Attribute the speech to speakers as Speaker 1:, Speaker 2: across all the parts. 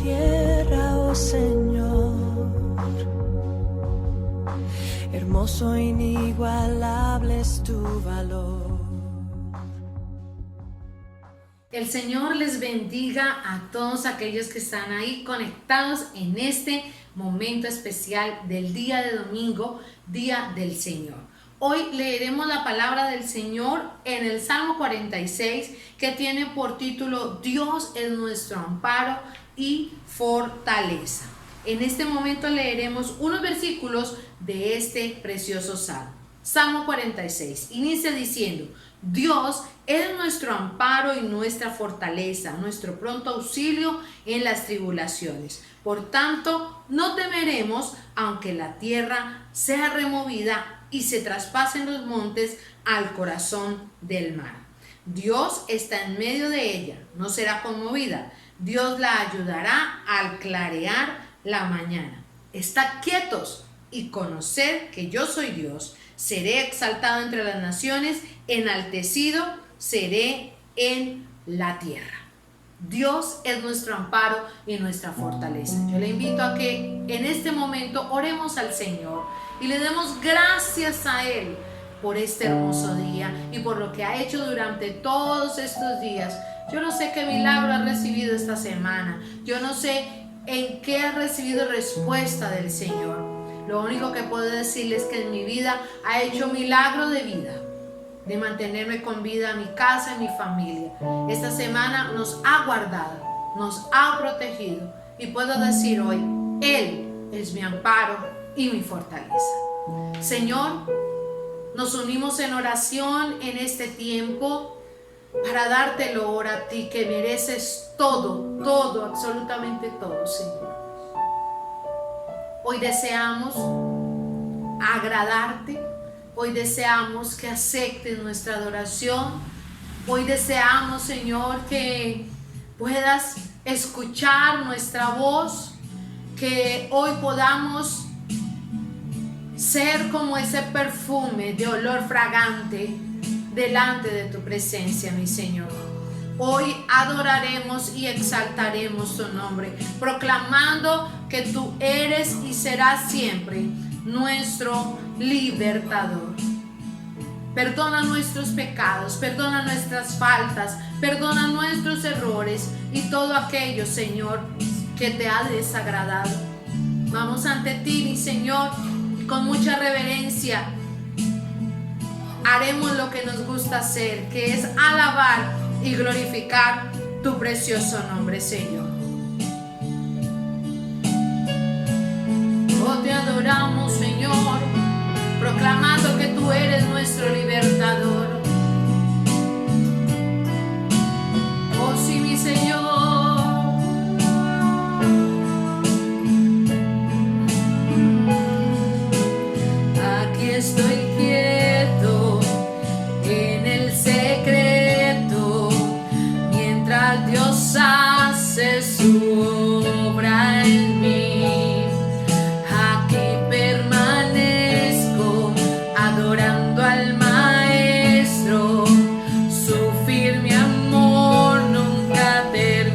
Speaker 1: tierra, oh Señor. Hermoso e inigualable es tu valor.
Speaker 2: El Señor les bendiga a todos aquellos que están ahí conectados en este momento especial del día de domingo, Día del Señor. Hoy leeremos la palabra del Señor en el Salmo 46, que tiene por título Dios es nuestro amparo y fortaleza. En este momento leeremos unos versículos de este precioso salmo. Salmo 46 inicia diciendo: Dios es nuestro amparo y nuestra fortaleza, nuestro pronto auxilio en las tribulaciones. Por tanto, no temeremos, aunque la tierra sea removida y se traspasen los montes al corazón del mar. Dios está en medio de ella, no será conmovida. Dios la ayudará al clarear la mañana. Estad quietos y conoced que yo soy Dios. Seré exaltado entre las naciones, enaltecido seré en la tierra. Dios es nuestro amparo y nuestra fortaleza. Yo le invito a que en este momento oremos al Señor y le demos gracias a Él por este hermoso día y por lo que ha hecho durante todos estos días. Yo no sé qué milagro has recibido esta semana. Yo no sé en qué has recibido respuesta del Señor. Lo único que puedo decirles es que en mi vida ha hecho milagro de vida, de mantenerme con vida, mi casa y mi familia. Esta semana nos ha guardado, nos ha protegido y puedo decir hoy, Él es mi amparo y mi fortaleza. Señor, nos unimos en oración en este tiempo para darte el honor a ti, que mereces todo, absolutamente todo, Señor. Hoy deseamos agradarte, hoy deseamos que aceptes nuestra adoración, hoy deseamos, Señor, que puedas escuchar nuestra voz, que hoy podamos ser como ese perfume de olor fragante delante de tu presencia, mi Señor. Hoy adoraremos y exaltaremos tu nombre, proclamando que tú eres y serás siempre nuestro libertador. Perdona nuestros pecados, perdona nuestras faltas, perdona nuestros errores y todo aquello, Señor, que te ha desagradado. Vamos ante ti, mi Señor, y con mucha reverencia haremos lo que nos gusta hacer, que es alabar y glorificar tu precioso nombre, Señor. Oh, te adoramos, Señor, proclamando que tú eres nuestro libertador. Oh, sí, mi Señor. Aquí estoy quieto en el secreto, mientras Dios hace su obra en mí. Aquí permanezco adorando al Maestro, su firme amor nunca termina.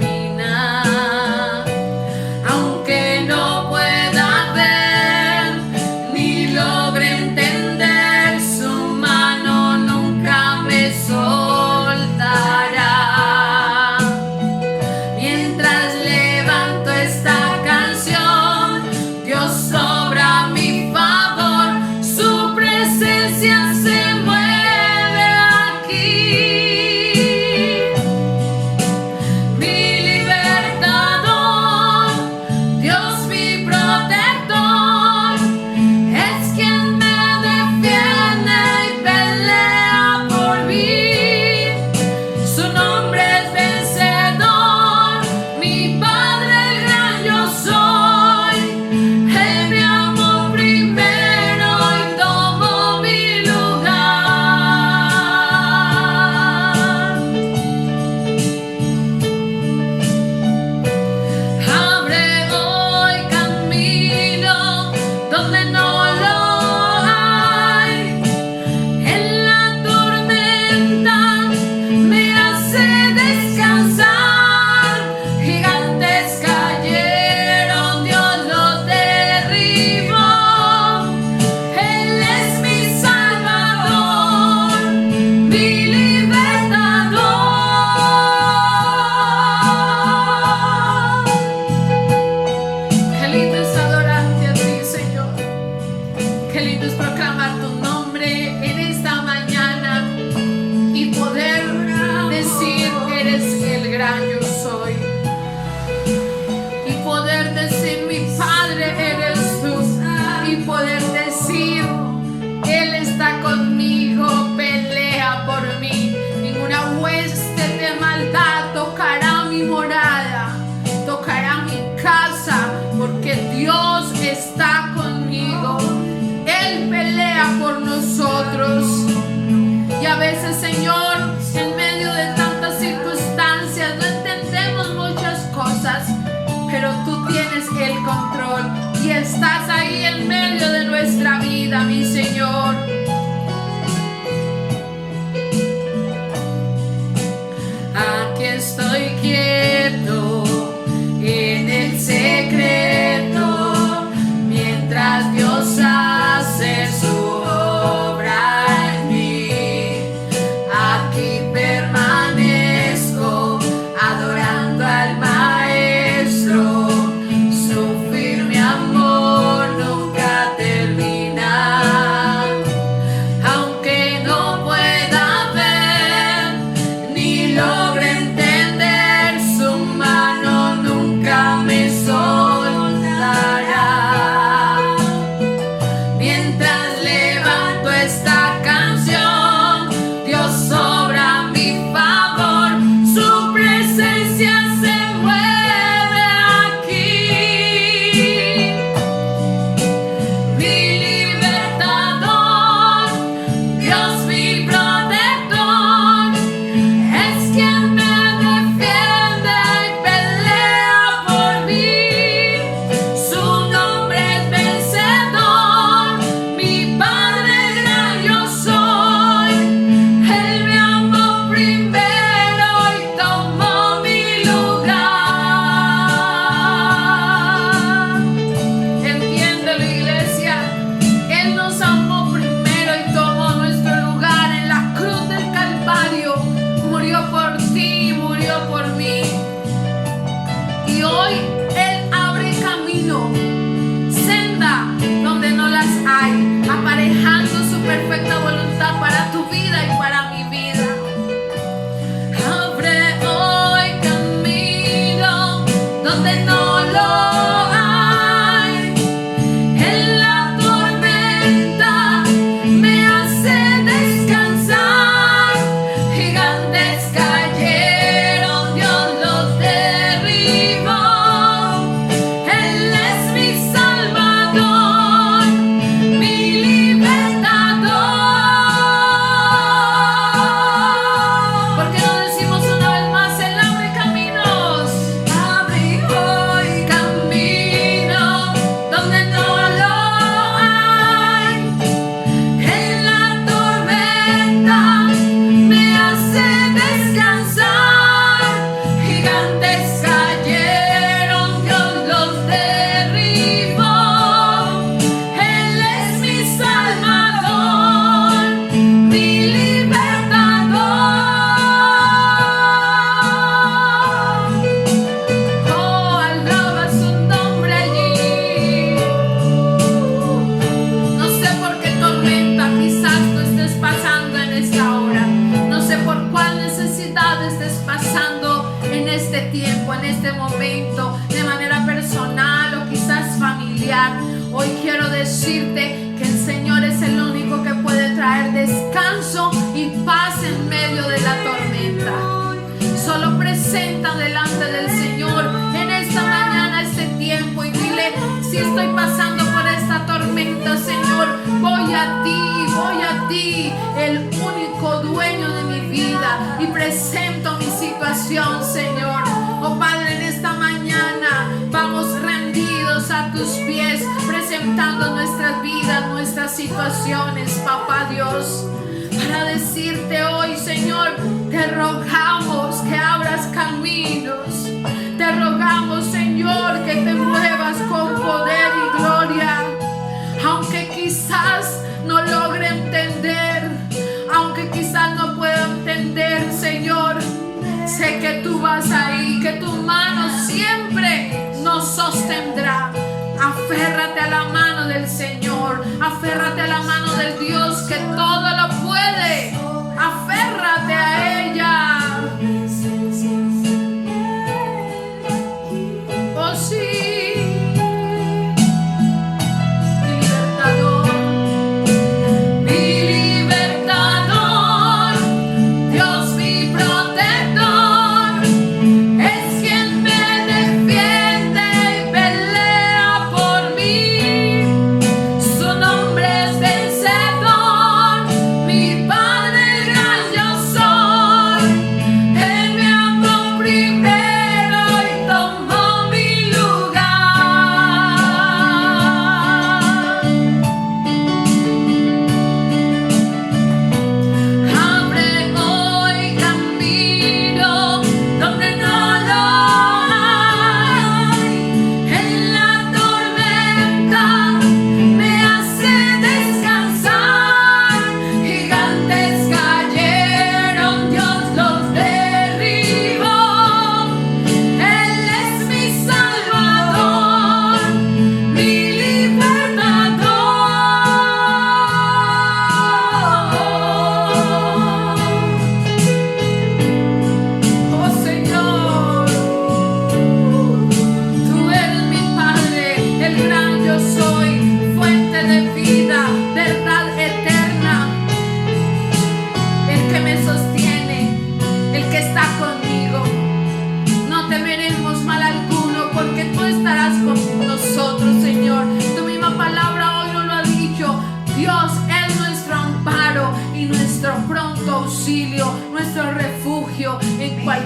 Speaker 2: cosas, pero tú tienes el control y estás ahí en medio de nuestra vida, mi Señor. Aquí estoy quieto en el secreto, mientras Dios hace su obra en mí. Aquí permanezco adorando al Maestro, su firme amor nunca termina. Aunque no pueda ver ni logre entender, su mano nunca me soltará. Mientras levanto esta canción, Dios obra a mi favor, su presencia se mueve aquí. Mi libertador, Dios mi protector, es quien me defiende y pelea por mí. Su nombre es vencedor, mi Padre gran yo soy. Él me amó primero y tomó mi lugar. Entiéndelo, iglesia. Él nos amó primero y tomó nuestro lugar en la cruz del Calvario. Murió por ti, murió por mí. Y hoy Él abre camino, senda donde no las hay, aparejando su perfecta voluntad para tu vida y para mi vida. Abre hoy camino donde no lo hay. En la tormenta me hace descansar. Gigantes cayeron, Dios los derribó. Él es mi salvador, mi libertador. ¿Por qué no decimos una vez más? Él abre caminos. Abre hoy camino donde no lo hay. En la tormenta me hace descansar. Gigantes cayeron, Dios los derribó. Él es mi salvador, mi libertador. Oh, alaba su nombre allí. No sé por qué tormenta quizás tú estés pasando en esta hora. No sé por cuál necesidad estés pasando en este tiempo, en este momento, de manera personal o quizás familiar. Hoy quiero decirte que el Señor es el único que puede traer descanso y paz en medio de la tormenta. Solo presenta delante del Señor en esta mañana, este tiempo, y dile: si estoy pasando por esta tormenta, Señor, voy a ti, el único dueño de mi vida, y presento mi situación, Señor. Oh Padre, en esta mañana vamos rendidos a tus pies, presentando nuestras vidas, nuestras situaciones, Papá Dios, para decirte hoy, Señor, te rogamos que abras caminos. Te rogamos, Señor, que te muevas con poder y gloria. Aunque quizás no logre entender, aunque quizás no pueda entender, Señor, sé que tú vas ahí, que tu mano siempre nos sostendrá. Aférrate a la mano del Señor, aférrate a la mano del Dios que todo lo puede. Aférrate a ella. Oh sí, mi libertador, Dios mi protector, es quien me defiende y pelea por mí. Su nombre es vencedor.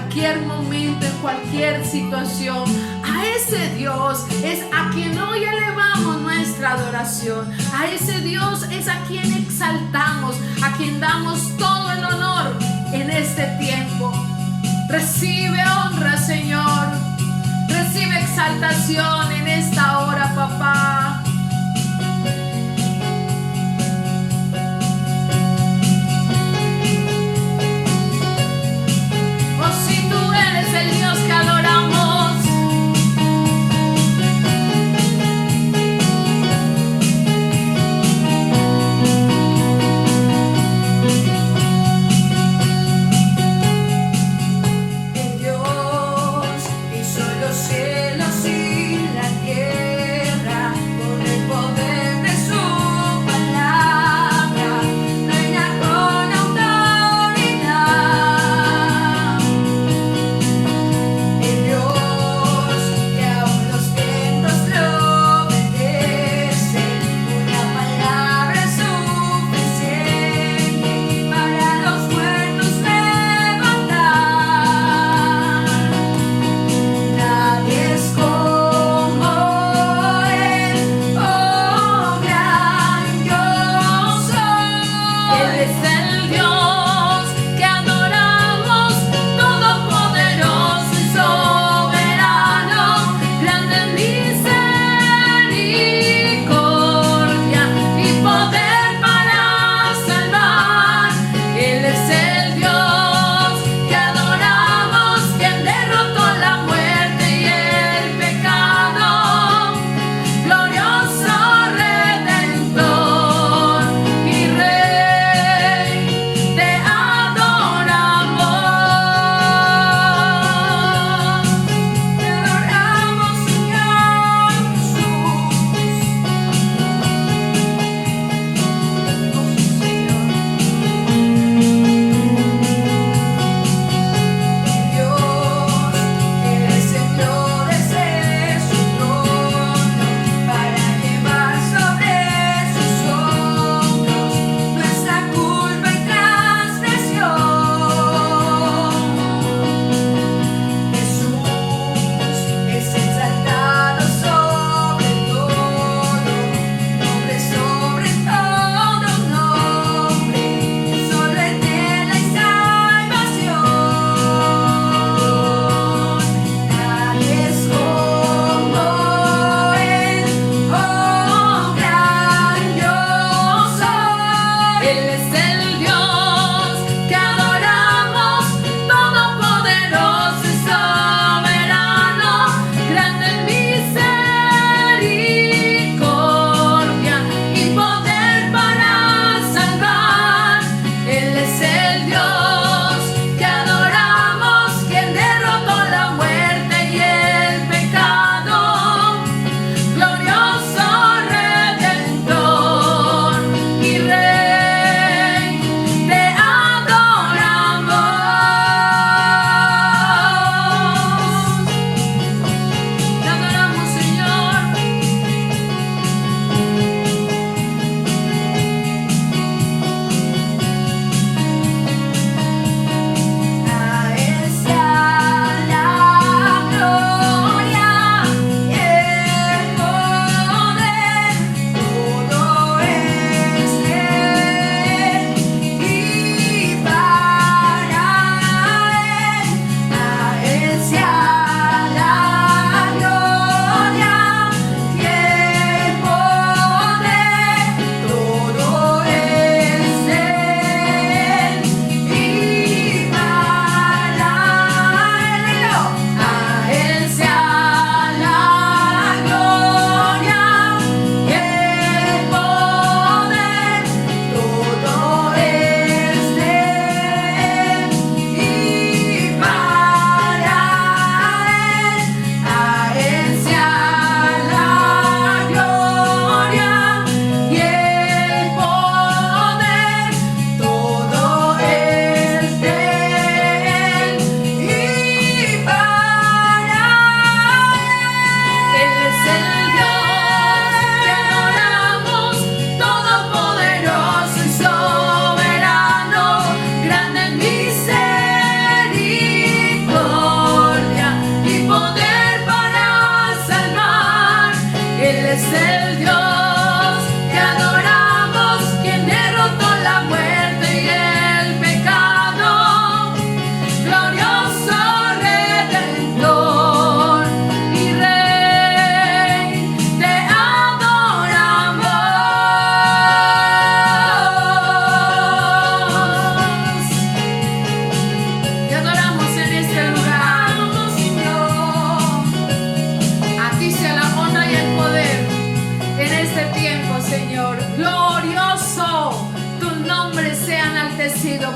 Speaker 2: cualquier momento, en cualquier situación. A ese Dios es a quien hoy elevamos nuestra adoración. A ese Dios es a quien exaltamos, a quien damos todo el honor en este tiempo. Recibe honra, Señor. Recibe exaltación en esta hora, papá. Oh, si tú eres el Dios que adoramos.
Speaker 1: Dios hizo los cielos y la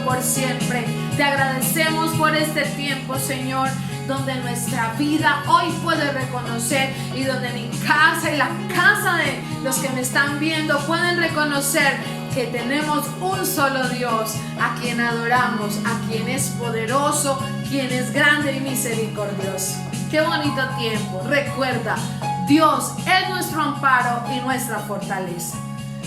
Speaker 2: por siempre. Te agradecemos por este tiempo, Señor, donde nuestra vida hoy puede reconocer y donde mi casa y la casa de los que me están viendo pueden reconocer que tenemos un solo Dios a quien adoramos, a quien es poderoso, quien es grande y misericordioso. Qué bonito tiempo. Recuerda, Dios es nuestro amparo y nuestra fortaleza.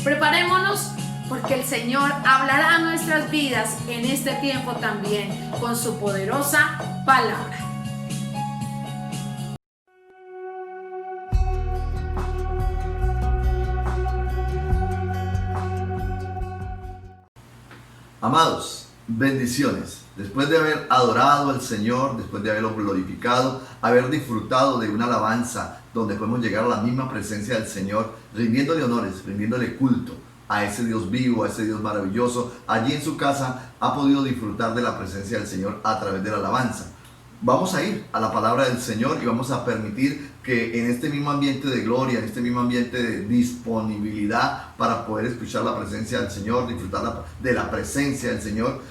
Speaker 2: Preparémonos porque el Señor hablará a nuestras vidas en este tiempo también con su poderosa palabra.
Speaker 3: Amados, bendiciones. Después de haber adorado al Señor, después de haberlo glorificado, haber disfrutado de una alabanza donde podemos llegar a la misma presencia del Señor, rindiéndole honores, rindiéndole culto a ese Dios vivo, a ese Dios maravilloso, allí en su casa ha podido disfrutar de la presencia del Señor a través de la alabanza. Vamos a ir a la palabra del Señor y vamos a permitir que en este mismo ambiente de gloria, en este mismo ambiente de disponibilidad para poder escuchar la presencia del Señor, disfrutar de la presencia del Señor,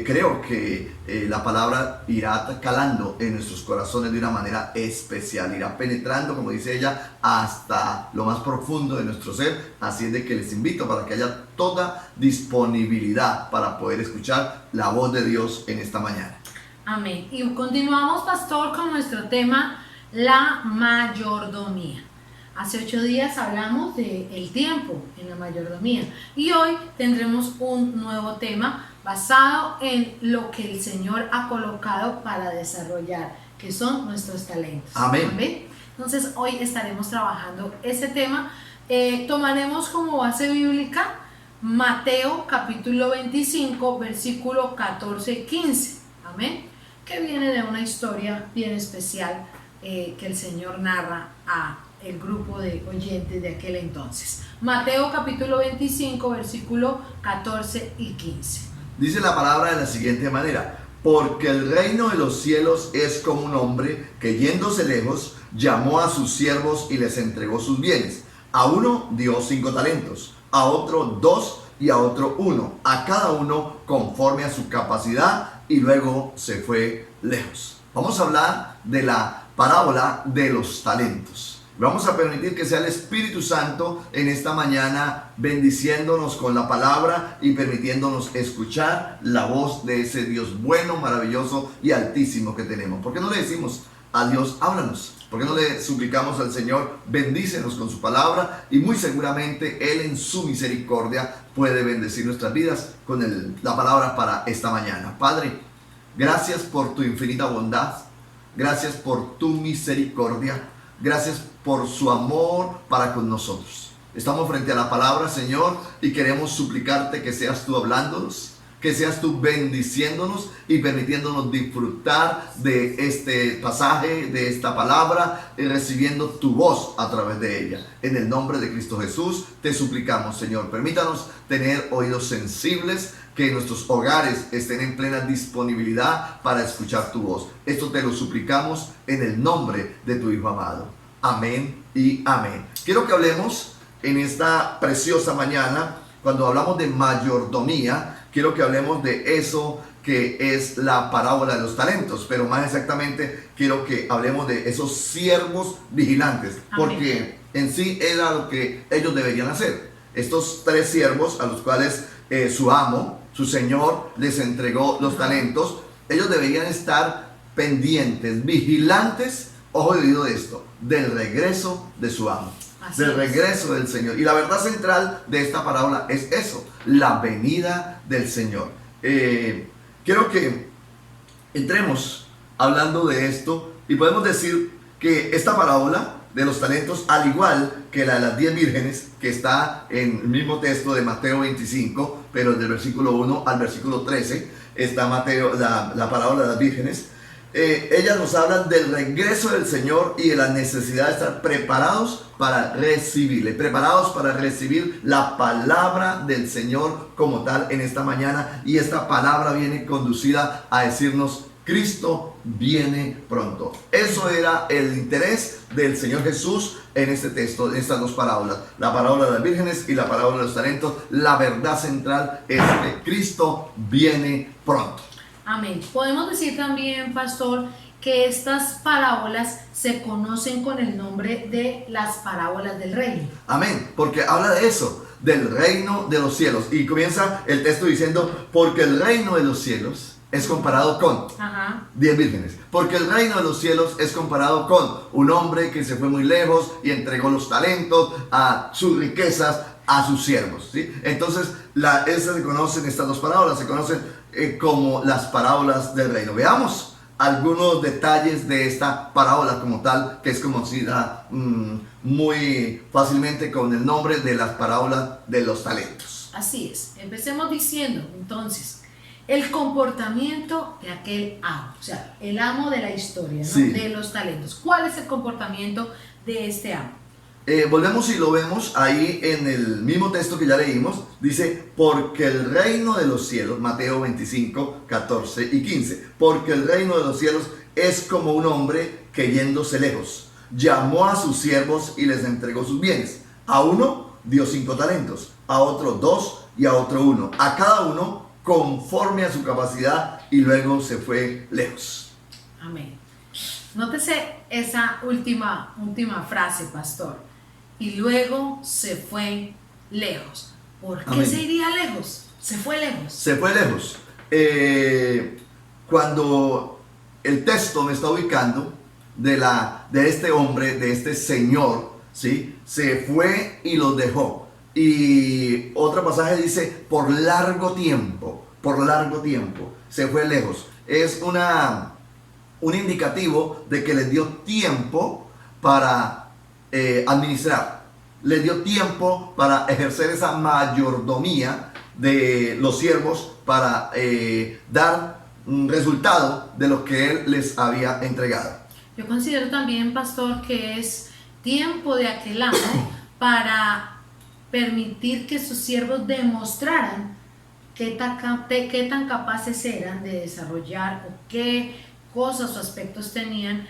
Speaker 3: creo que la palabra irá calando en nuestros corazones de una manera especial, irá penetrando, como dice ella, hasta lo más profundo de nuestro ser. Así es de que les invito para que haya toda disponibilidad para poder escuchar la voz de Dios en esta mañana.
Speaker 2: Amén. Y continuamos, pastor, con nuestro tema, la mayordomía. Hace 8 días hablamos del tiempo en la mayordomía y hoy tendremos un nuevo tema basado en lo que el Señor ha colocado para desarrollar, que son nuestros talentos.
Speaker 3: Amén.
Speaker 2: Amén. Entonces hoy estaremos trabajando ese tema. Tomaremos como base bíblica Mateo capítulo 25, versículo 14 y 15. Amén. Que viene de una historia bien especial que el Señor narra a el grupo de oyentes de aquel entonces. Mateo capítulo 25, versículo 14 y 15.
Speaker 3: Dice la palabra de la siguiente manera: porque el reino de los cielos es como un hombre que, yéndose lejos, llamó a sus siervos y les entregó sus bienes. A uno dio 5 talentos, a otro 2 y a otro 1, a cada uno conforme a su capacidad, y luego se fue lejos. Vamos a hablar de la parábola de los talentos. Vamos a permitir que sea el Espíritu Santo en esta mañana bendiciéndonos con la palabra y permitiéndonos escuchar la voz de ese Dios bueno, maravilloso y altísimo que tenemos. ¿Por qué no le decimos a Dios, háblanos? ¿Por qué no le suplicamos al Señor, bendícenos con su palabra? Y muy seguramente Él en su misericordia puede bendecir nuestras vidas con la palabra para esta mañana. Padre, gracias por tu infinita bondad, gracias por tu misericordia, gracias por su amor para con nosotros. Estamos frente a la palabra, Señor, y queremos suplicarte que seas tú hablándonos, que seas tú bendiciéndonos y permitiéndonos disfrutar de este pasaje, de esta palabra, y recibiendo tu voz a través de ella. En el nombre de Cristo Jesús te suplicamos, Señor, permítanos tener oídos sensibles, que nuestros hogares estén en plena disponibilidad para escuchar tu voz. Esto te lo suplicamos en el nombre de tu Hijo amado. Amén y amén. Quiero que hablemos en esta preciosa mañana, cuando hablamos de mayordomía, quiero que hablemos de eso que es la parábola de los talentos, pero más exactamente quiero que hablemos de esos siervos vigilantes, porque en sí era lo que ellos deberían hacer. Estos 3 siervos a los cuales su amo, su señor, les entregó los talentos, ellos deberían estar pendientes, vigilantes, ojo de oído de esto, del regreso de su amo. Así del regreso del Señor. Y la verdad central de esta parábola es eso, la venida del Señor. Quiero que entremos hablando de esto y podemos decir que esta parábola de los talentos, al igual que la de las 10 vírgenes, que está en el mismo texto de Mateo 25, pero del versículo 1 al versículo 13, está la parábola de las vírgenes. Ellas nos hablan del regreso del Señor y de la necesidad de estar preparados para recibirle, preparados para recibir la palabra del Señor como tal en esta mañana. Y esta palabra viene conducida a decirnos: Cristo viene pronto. Eso era el interés del Señor Jesús en este texto, en estas dos parábolas. La parábola de las vírgenes y la parábola de los talentos. La verdad central es que Cristo viene pronto.
Speaker 2: Amén. Podemos decir también, pastor, que estas parábolas se conocen con el nombre de las parábolas del reino.
Speaker 3: Amén, porque habla de eso, del reino de los cielos. Y comienza el texto diciendo, porque el reino de los cielos es comparado con 10 vírgenes. Porque el reino de los cielos es comparado con un hombre que se fue muy lejos y entregó los talentos, a sus riquezas, a sus siervos, ¿sí? Entonces, esas se conocen, estas dos parábolas se conocen como las parábolas del reino. Veamos algunos detalles de esta parábola como tal, que es conocida muy fácilmente con el nombre de las parábolas de los talentos.
Speaker 2: Así es. Empecemos diciendo, entonces, el comportamiento de aquel amo, o sea, el amo de la historia, ¿no?
Speaker 3: Sí.
Speaker 2: De los talentos. ¿Cuál es el comportamiento de este amo?
Speaker 3: Volvemos y lo vemos ahí en el mismo texto que ya leímos. Dice, porque el reino de los cielos, Mateo 25, 14 y 15. Porque el reino de los cielos es como un hombre que yéndose lejos, llamó a sus siervos y les entregó sus bienes. A uno dio 5 talentos, a otro 2 y a otro 1. A cada uno conforme a su capacidad, y luego se fue lejos.
Speaker 2: Amén. Nótese esa última frase, pastor. Y luego se fue lejos. ¿Por qué
Speaker 3: Amén.
Speaker 2: se iría lejos? Se fue lejos.
Speaker 3: Se fue lejos. Cuando el texto me está ubicando de este hombre, de este señor, ¿sí? Se fue y los dejó. Y otro pasaje dice, por largo tiempo, se fue lejos. Es un indicativo de que les dio tiempo para administrar, les dio tiempo para ejercer esa mayordomía de los siervos, para dar resultado de lo que él les había entregado.
Speaker 2: Yo considero también, pastor, que es tiempo de aquel amo para permitir que sus siervos demostraran qué tan capaces eran de desarrollar o qué cosas o aspectos tenían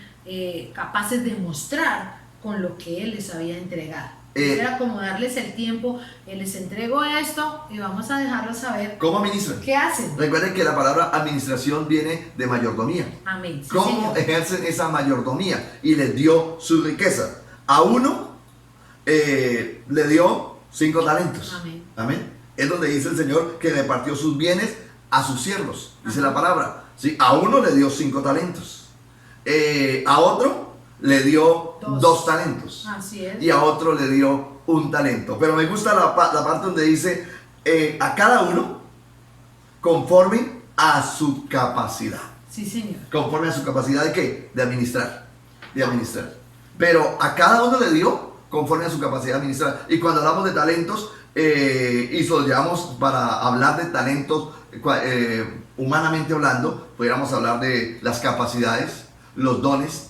Speaker 2: capaces de mostrar con lo que él les había entregado. Era como darles el tiempo, les entrego esto y vamos a dejarlos saber
Speaker 3: ¿Cómo administran?
Speaker 2: qué hacen.
Speaker 3: Recuerden que la palabra administración viene de mayordomía.
Speaker 2: Amén. Sí,
Speaker 3: ¿Cómo
Speaker 2: señor.
Speaker 3: ejercen esa mayordomía? Y les dio su riqueza. A uno le dio 5 talentos.
Speaker 2: Amén.
Speaker 3: Amén. Es donde dice el Señor que repartió sus bienes a sus siervos. Dice
Speaker 2: Ajá.
Speaker 3: la palabra. ¿Sí? A uno le dio 5 talentos. A otro le dio 2 talentos.
Speaker 2: Así es.
Speaker 3: Y a otro le dio 1 talento. Pero me gusta la parte donde dice a cada uno conforme a su capacidad.
Speaker 2: Sí, señor.
Speaker 3: ¿Conforme a su capacidad de qué? De administrar. Pero a cada uno le dio conforme a su capacidad de administrar. Y cuando hablamos de talentos, y lo llevamos para hablar de talentos, humanamente hablando, pudiéramos hablar de las capacidades, los dones.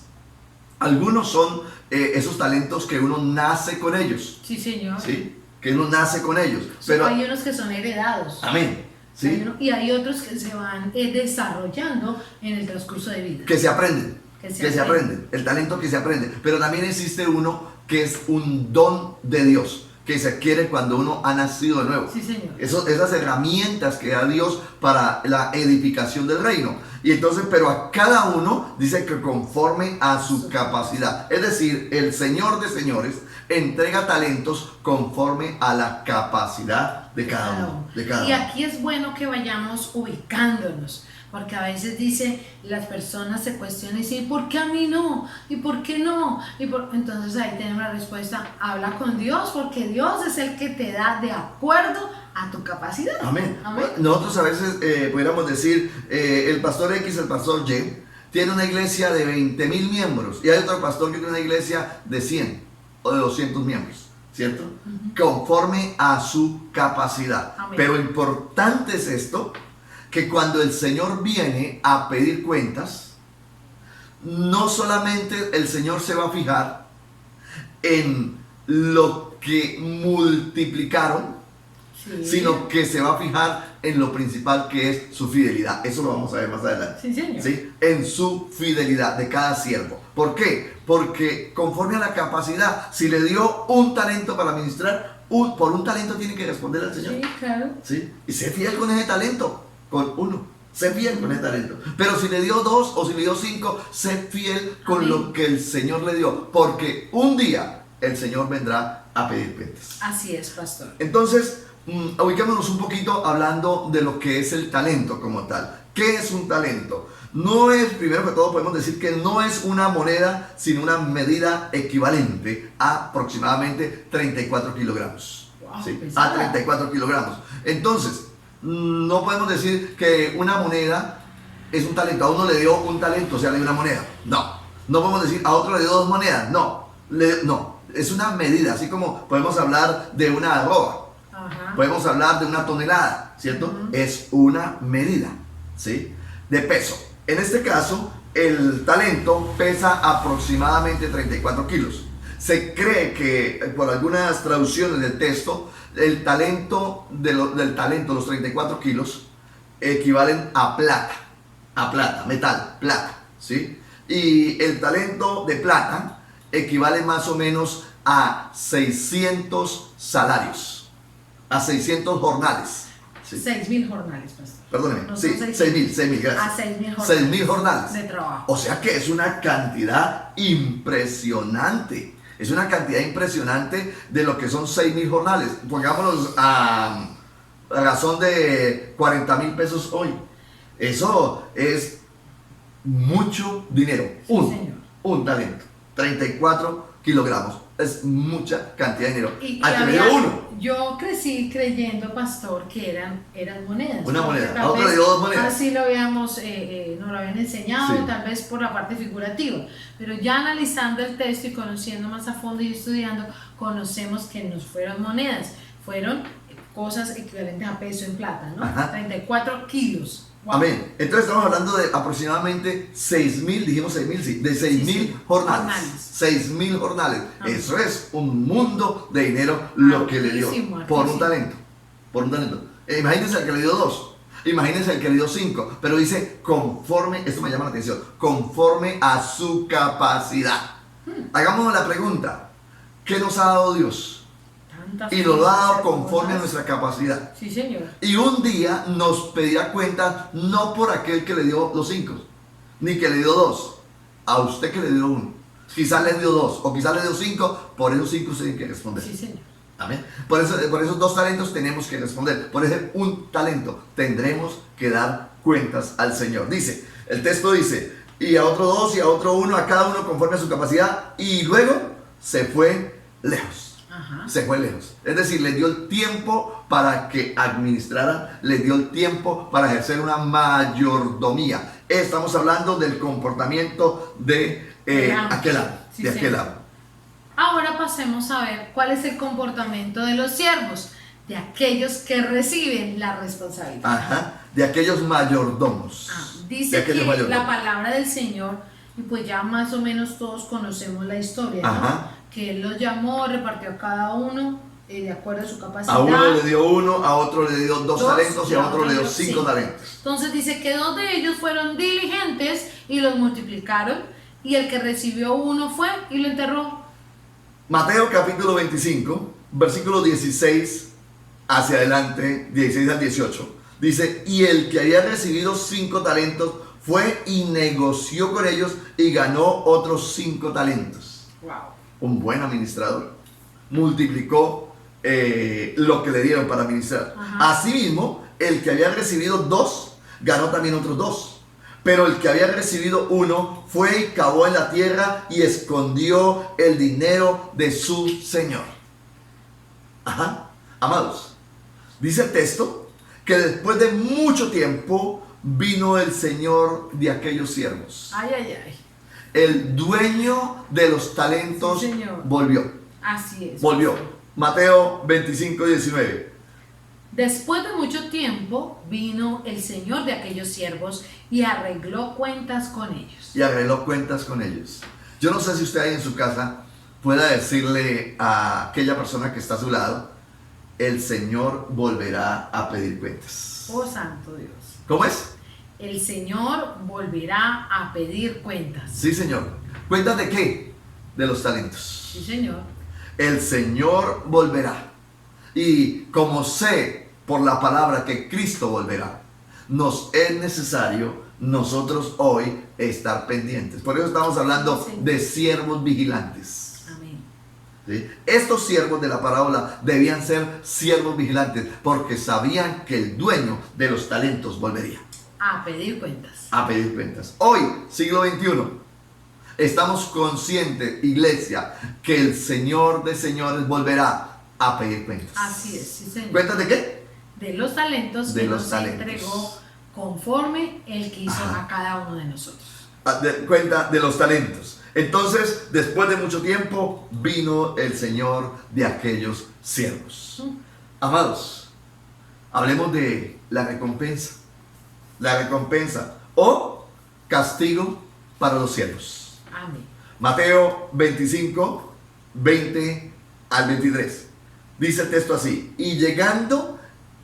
Speaker 3: Algunos son esos talentos que uno nace con ellos.
Speaker 2: Sí, señor.
Speaker 3: ¿Sí? Que uno nace con ellos. Pero,
Speaker 2: hay unos que son heredados.
Speaker 3: amén. ¿Sí?
Speaker 2: Y hay otros que se van desarrollando en el transcurso de vida.
Speaker 3: Que se aprenden.
Speaker 2: Que
Speaker 3: Se aprenden. El talento que se aprende. Pero también existe uno que es un don de Dios, que se adquiere cuando uno ha nacido de nuevo.
Speaker 2: Sí, señor.
Speaker 3: Esas herramientas que da Dios para la edificación del reino. Y entonces, pero a cada uno dice que conforme a su capacidad. Es decir, el Señor de señores entrega talentos conforme a la capacidad de cada uno.
Speaker 2: Y aquí es bueno que vayamos ubicándonos, porque a veces las personas se cuestionan y dicen, ¿por qué a mí no? ¿Y por qué no? Entonces ahí tenemos la respuesta, habla con Dios, porque Dios es el que te da de acuerdo a tu capacidad.
Speaker 3: Amén.
Speaker 2: Amén.
Speaker 3: Nosotros a veces pudiéramos decir, el pastor X, el pastor Y, tiene una iglesia de 20,000 miembros, y hay otro pastor que tiene una iglesia de 100 o de 200 miembros, ¿cierto? Conforme a su capacidad.
Speaker 2: Amén.
Speaker 3: Pero importante es esto, que cuando el Señor viene a pedir cuentas, no solamente el Señor se va a fijar en lo que multiplicaron,
Speaker 2: Sí.
Speaker 3: sino que se va a fijar en lo principal, que es su fidelidad. Eso lo vamos a ver más adelante.
Speaker 2: Sí, señor.
Speaker 3: ¿Sí? En su fidelidad de cada siervo. ¿Por qué? Porque conforme a la capacidad, si le dio un talento para ministrar, por un talento tiene que responder al Señor.
Speaker 2: Sí, claro.
Speaker 3: ¿Sí? Y sé fiel con ese talento, con uno. Sé fiel con ese talento. Pero si le dio 2 o si le dio 5, sé fiel con
Speaker 2: Amén.
Speaker 3: lo que el Señor le dio. Porque un día el Señor vendrá a pedir cuentas.
Speaker 2: Así es, pastor.
Speaker 3: Entonces, ubiquémonos un poquito hablando de lo que es el talento como tal. ¿Qué es un talento? No es, primero que todo podemos decir que no es una moneda, sino una medida equivalente a aproximadamente 34 kilogramos.
Speaker 2: Wow,
Speaker 3: ¿Sí?
Speaker 2: pesada.
Speaker 3: A 34 kilogramos. Entonces, no podemos decir que una moneda es un talento. A uno le dio un talento, o sea, le dio una moneda. No. No podemos decir a otro le dio 2 monedas. No. No. Es una medida, así como podemos hablar de una arroba.
Speaker 2: Ajá.
Speaker 3: Podemos hablar de una tonelada, ¿cierto?
Speaker 2: Ujú.
Speaker 3: Es una medida, ¿sí? De peso. En este caso, el talento pesa aproximadamente 34 kilos. Se cree que, por algunas traducciones del texto, el talento del talento, los 34 kilos, equivalen a plata, metal, plata, ¿sí? Y el talento de plata equivale más o menos a 600 salarios, a 600 jornales. ¿Sí?
Speaker 2: 6.000 jornales, pastor.
Speaker 3: Perdóneme,
Speaker 2: No
Speaker 3: sí,
Speaker 2: son
Speaker 3: 6.000, gracias.
Speaker 2: A 6.000 jornales.
Speaker 3: 6.000 jornales.
Speaker 2: De trabajo.
Speaker 3: O sea que es una cantidad impresionante. Es una cantidad impresionante de lo que son 6.000 jornales. Pongámonos a razón de 40.000 pesos hoy. Eso es mucho dinero.
Speaker 2: Sí, señor.
Speaker 3: Un talento. 34 kilogramos. Es mucha cantidad de dinero.
Speaker 2: Y
Speaker 3: Al que le dio uno.
Speaker 2: Yo crecí creyendo, pastor, que eran monedas.
Speaker 3: Una
Speaker 2: Porque
Speaker 3: moneda.
Speaker 2: tal
Speaker 3: A otro
Speaker 2: vez
Speaker 3: le dio 2 monedas.
Speaker 2: Así lo habíamos, nos lo habían enseñado,
Speaker 3: Sí.
Speaker 2: tal vez por la parte figurativa. Pero ya analizando el texto y conociendo más a fondo y estudiando, conocemos que no fueron monedas, fueron cosas equivalentes a peso en plata, ¿no?
Speaker 3: Ajá.
Speaker 2: 34 kilos. Wow.
Speaker 3: Amén. Entonces estamos hablando de aproximadamente 6.000, dijimos 6.000, sí, de 6.000
Speaker 2: Sí.
Speaker 3: jornales.
Speaker 2: Jornales.
Speaker 3: 6.000 jornales.
Speaker 2: Amén.
Speaker 3: Eso es un mundo de dinero lo que le dio
Speaker 2: Altísimo,
Speaker 3: por un
Speaker 2: altísimo.
Speaker 3: talento. Por un talento. Imagínense al que le dio 2. Imagínense al que le dio 5. Pero dice conforme, esto me llama la atención, conforme a su capacidad. Hagámonos la pregunta, ¿qué nos ha dado Dios?
Speaker 2: Tantas
Speaker 3: Y nos lo ha dado
Speaker 2: cosas,
Speaker 3: conforme a
Speaker 2: cosas.
Speaker 3: nuestra capacidad.
Speaker 2: Sí, señor.
Speaker 3: Y un día nos pedirá cuenta no por aquel que le dio los 5, ni que le dio 2, a usted que le dio 1. Quizás le dio 2 o quizás le dio 5, por esos 5 usted tiene que responder.
Speaker 2: Sí, señor.
Speaker 3: Amén. Por esos 2 talentos tenemos que responder. Por ese un talento tendremos que dar cuentas al Señor. Dice, el texto dice, y a otro 2 y a otro 1, a cada uno conforme a su capacidad, y luego se fue lejos.
Speaker 2: Ajá.
Speaker 3: Se fue lejos. Es decir, le dio el tiempo para que administrara, le dio el tiempo para ejercer una mayordomía. Estamos hablando del comportamiento de aquel amo.
Speaker 2: Sí,
Speaker 3: de
Speaker 2: sí.
Speaker 3: aquel amo.
Speaker 2: Ahora pasemos a ver cuál es el comportamiento de los siervos, de aquellos que reciben la responsabilidad.
Speaker 3: Ajá, de aquellos mayordomos. De
Speaker 2: Dice
Speaker 3: aquellos
Speaker 2: que
Speaker 3: mayordomos.
Speaker 2: la palabra del Señor, y pues ya más o menos todos conocemos la historia, ¿no?
Speaker 3: Ajá.
Speaker 2: Que Él los llamó, repartió a cada uno de acuerdo a su capacidad.
Speaker 3: A uno le dio 1, a otro le dio 2
Speaker 2: Dos,
Speaker 3: talentos y a otro le dio 5
Speaker 2: sí.
Speaker 3: talentos.
Speaker 2: Entonces dice que 2 de ellos fueron diligentes y los multiplicaron, y el que recibió 1 fue y lo enterró.
Speaker 3: Mateo capítulo 25, versículo 16 hacia adelante, 16 al 18. Dice, y el que había recibido 5 talentos fue y negoció con ellos y ganó otros 5 talentos.
Speaker 2: Wow.
Speaker 3: Un buen administrador. Multiplicó lo que le dieron para administrar.
Speaker 2: Ajá.
Speaker 3: Asimismo, el que había recibido 2, ganó también otros 2. Pero el que había recibido 1 fue y cavó en la tierra y escondió el dinero de su señor. Ajá. Amados, dice el texto que después de mucho tiempo vino el señor de aquellos siervos.
Speaker 2: Ay, ay, ay.
Speaker 3: El dueño de los talentos
Speaker 2: Sí, señor.
Speaker 3: volvió.
Speaker 2: Así es.
Speaker 3: Volvió. Mateo 25, 19.
Speaker 2: Después de mucho tiempo vino el señor de aquellos siervos y arregló cuentas con ellos.
Speaker 3: Y arregló cuentas con ellos. Yo no sé si usted ahí en su casa pueda decirle a aquella persona que está a su lado, el Señor volverá a pedir cuentas.
Speaker 2: Oh, santo Dios.
Speaker 3: ¿Cómo es?
Speaker 2: El Señor volverá a pedir cuentas.
Speaker 3: Sí, Señor. ¿Cuentas de qué? De los talentos.
Speaker 2: Sí, Señor.
Speaker 3: El Señor volverá. Y como sé por la palabra que Cristo volverá, nos es necesario nosotros hoy estar pendientes. Por eso estamos hablando
Speaker 2: Sí.
Speaker 3: de siervos vigilantes.
Speaker 2: Amén.
Speaker 3: ¿Sí? Estos siervos de la parábola debían ser siervos vigilantes porque sabían que el dueño de los talentos volvería
Speaker 2: A pedir cuentas.
Speaker 3: a pedir cuentas. Hoy, siglo XXI, estamos conscientes, iglesia, que el Señor de señores volverá a pedir cuentas.
Speaker 2: Así es, sí, Señor.
Speaker 3: ¿Cuentas de qué?
Speaker 2: De los talentos
Speaker 3: De
Speaker 2: que
Speaker 3: los
Speaker 2: nos
Speaker 3: talentos.
Speaker 2: entregó conforme Él quiso
Speaker 3: Ajá.
Speaker 2: a cada uno de nosotros.
Speaker 3: Cuenta de los talentos. Entonces, después de mucho tiempo, vino el Señor de aquellos siervos. Amados, hablemos de la recompensa. La recompensa o castigo para los siervos.
Speaker 2: Amén.
Speaker 3: Mateo 25, 20 al 23. Dice el texto así: y llegando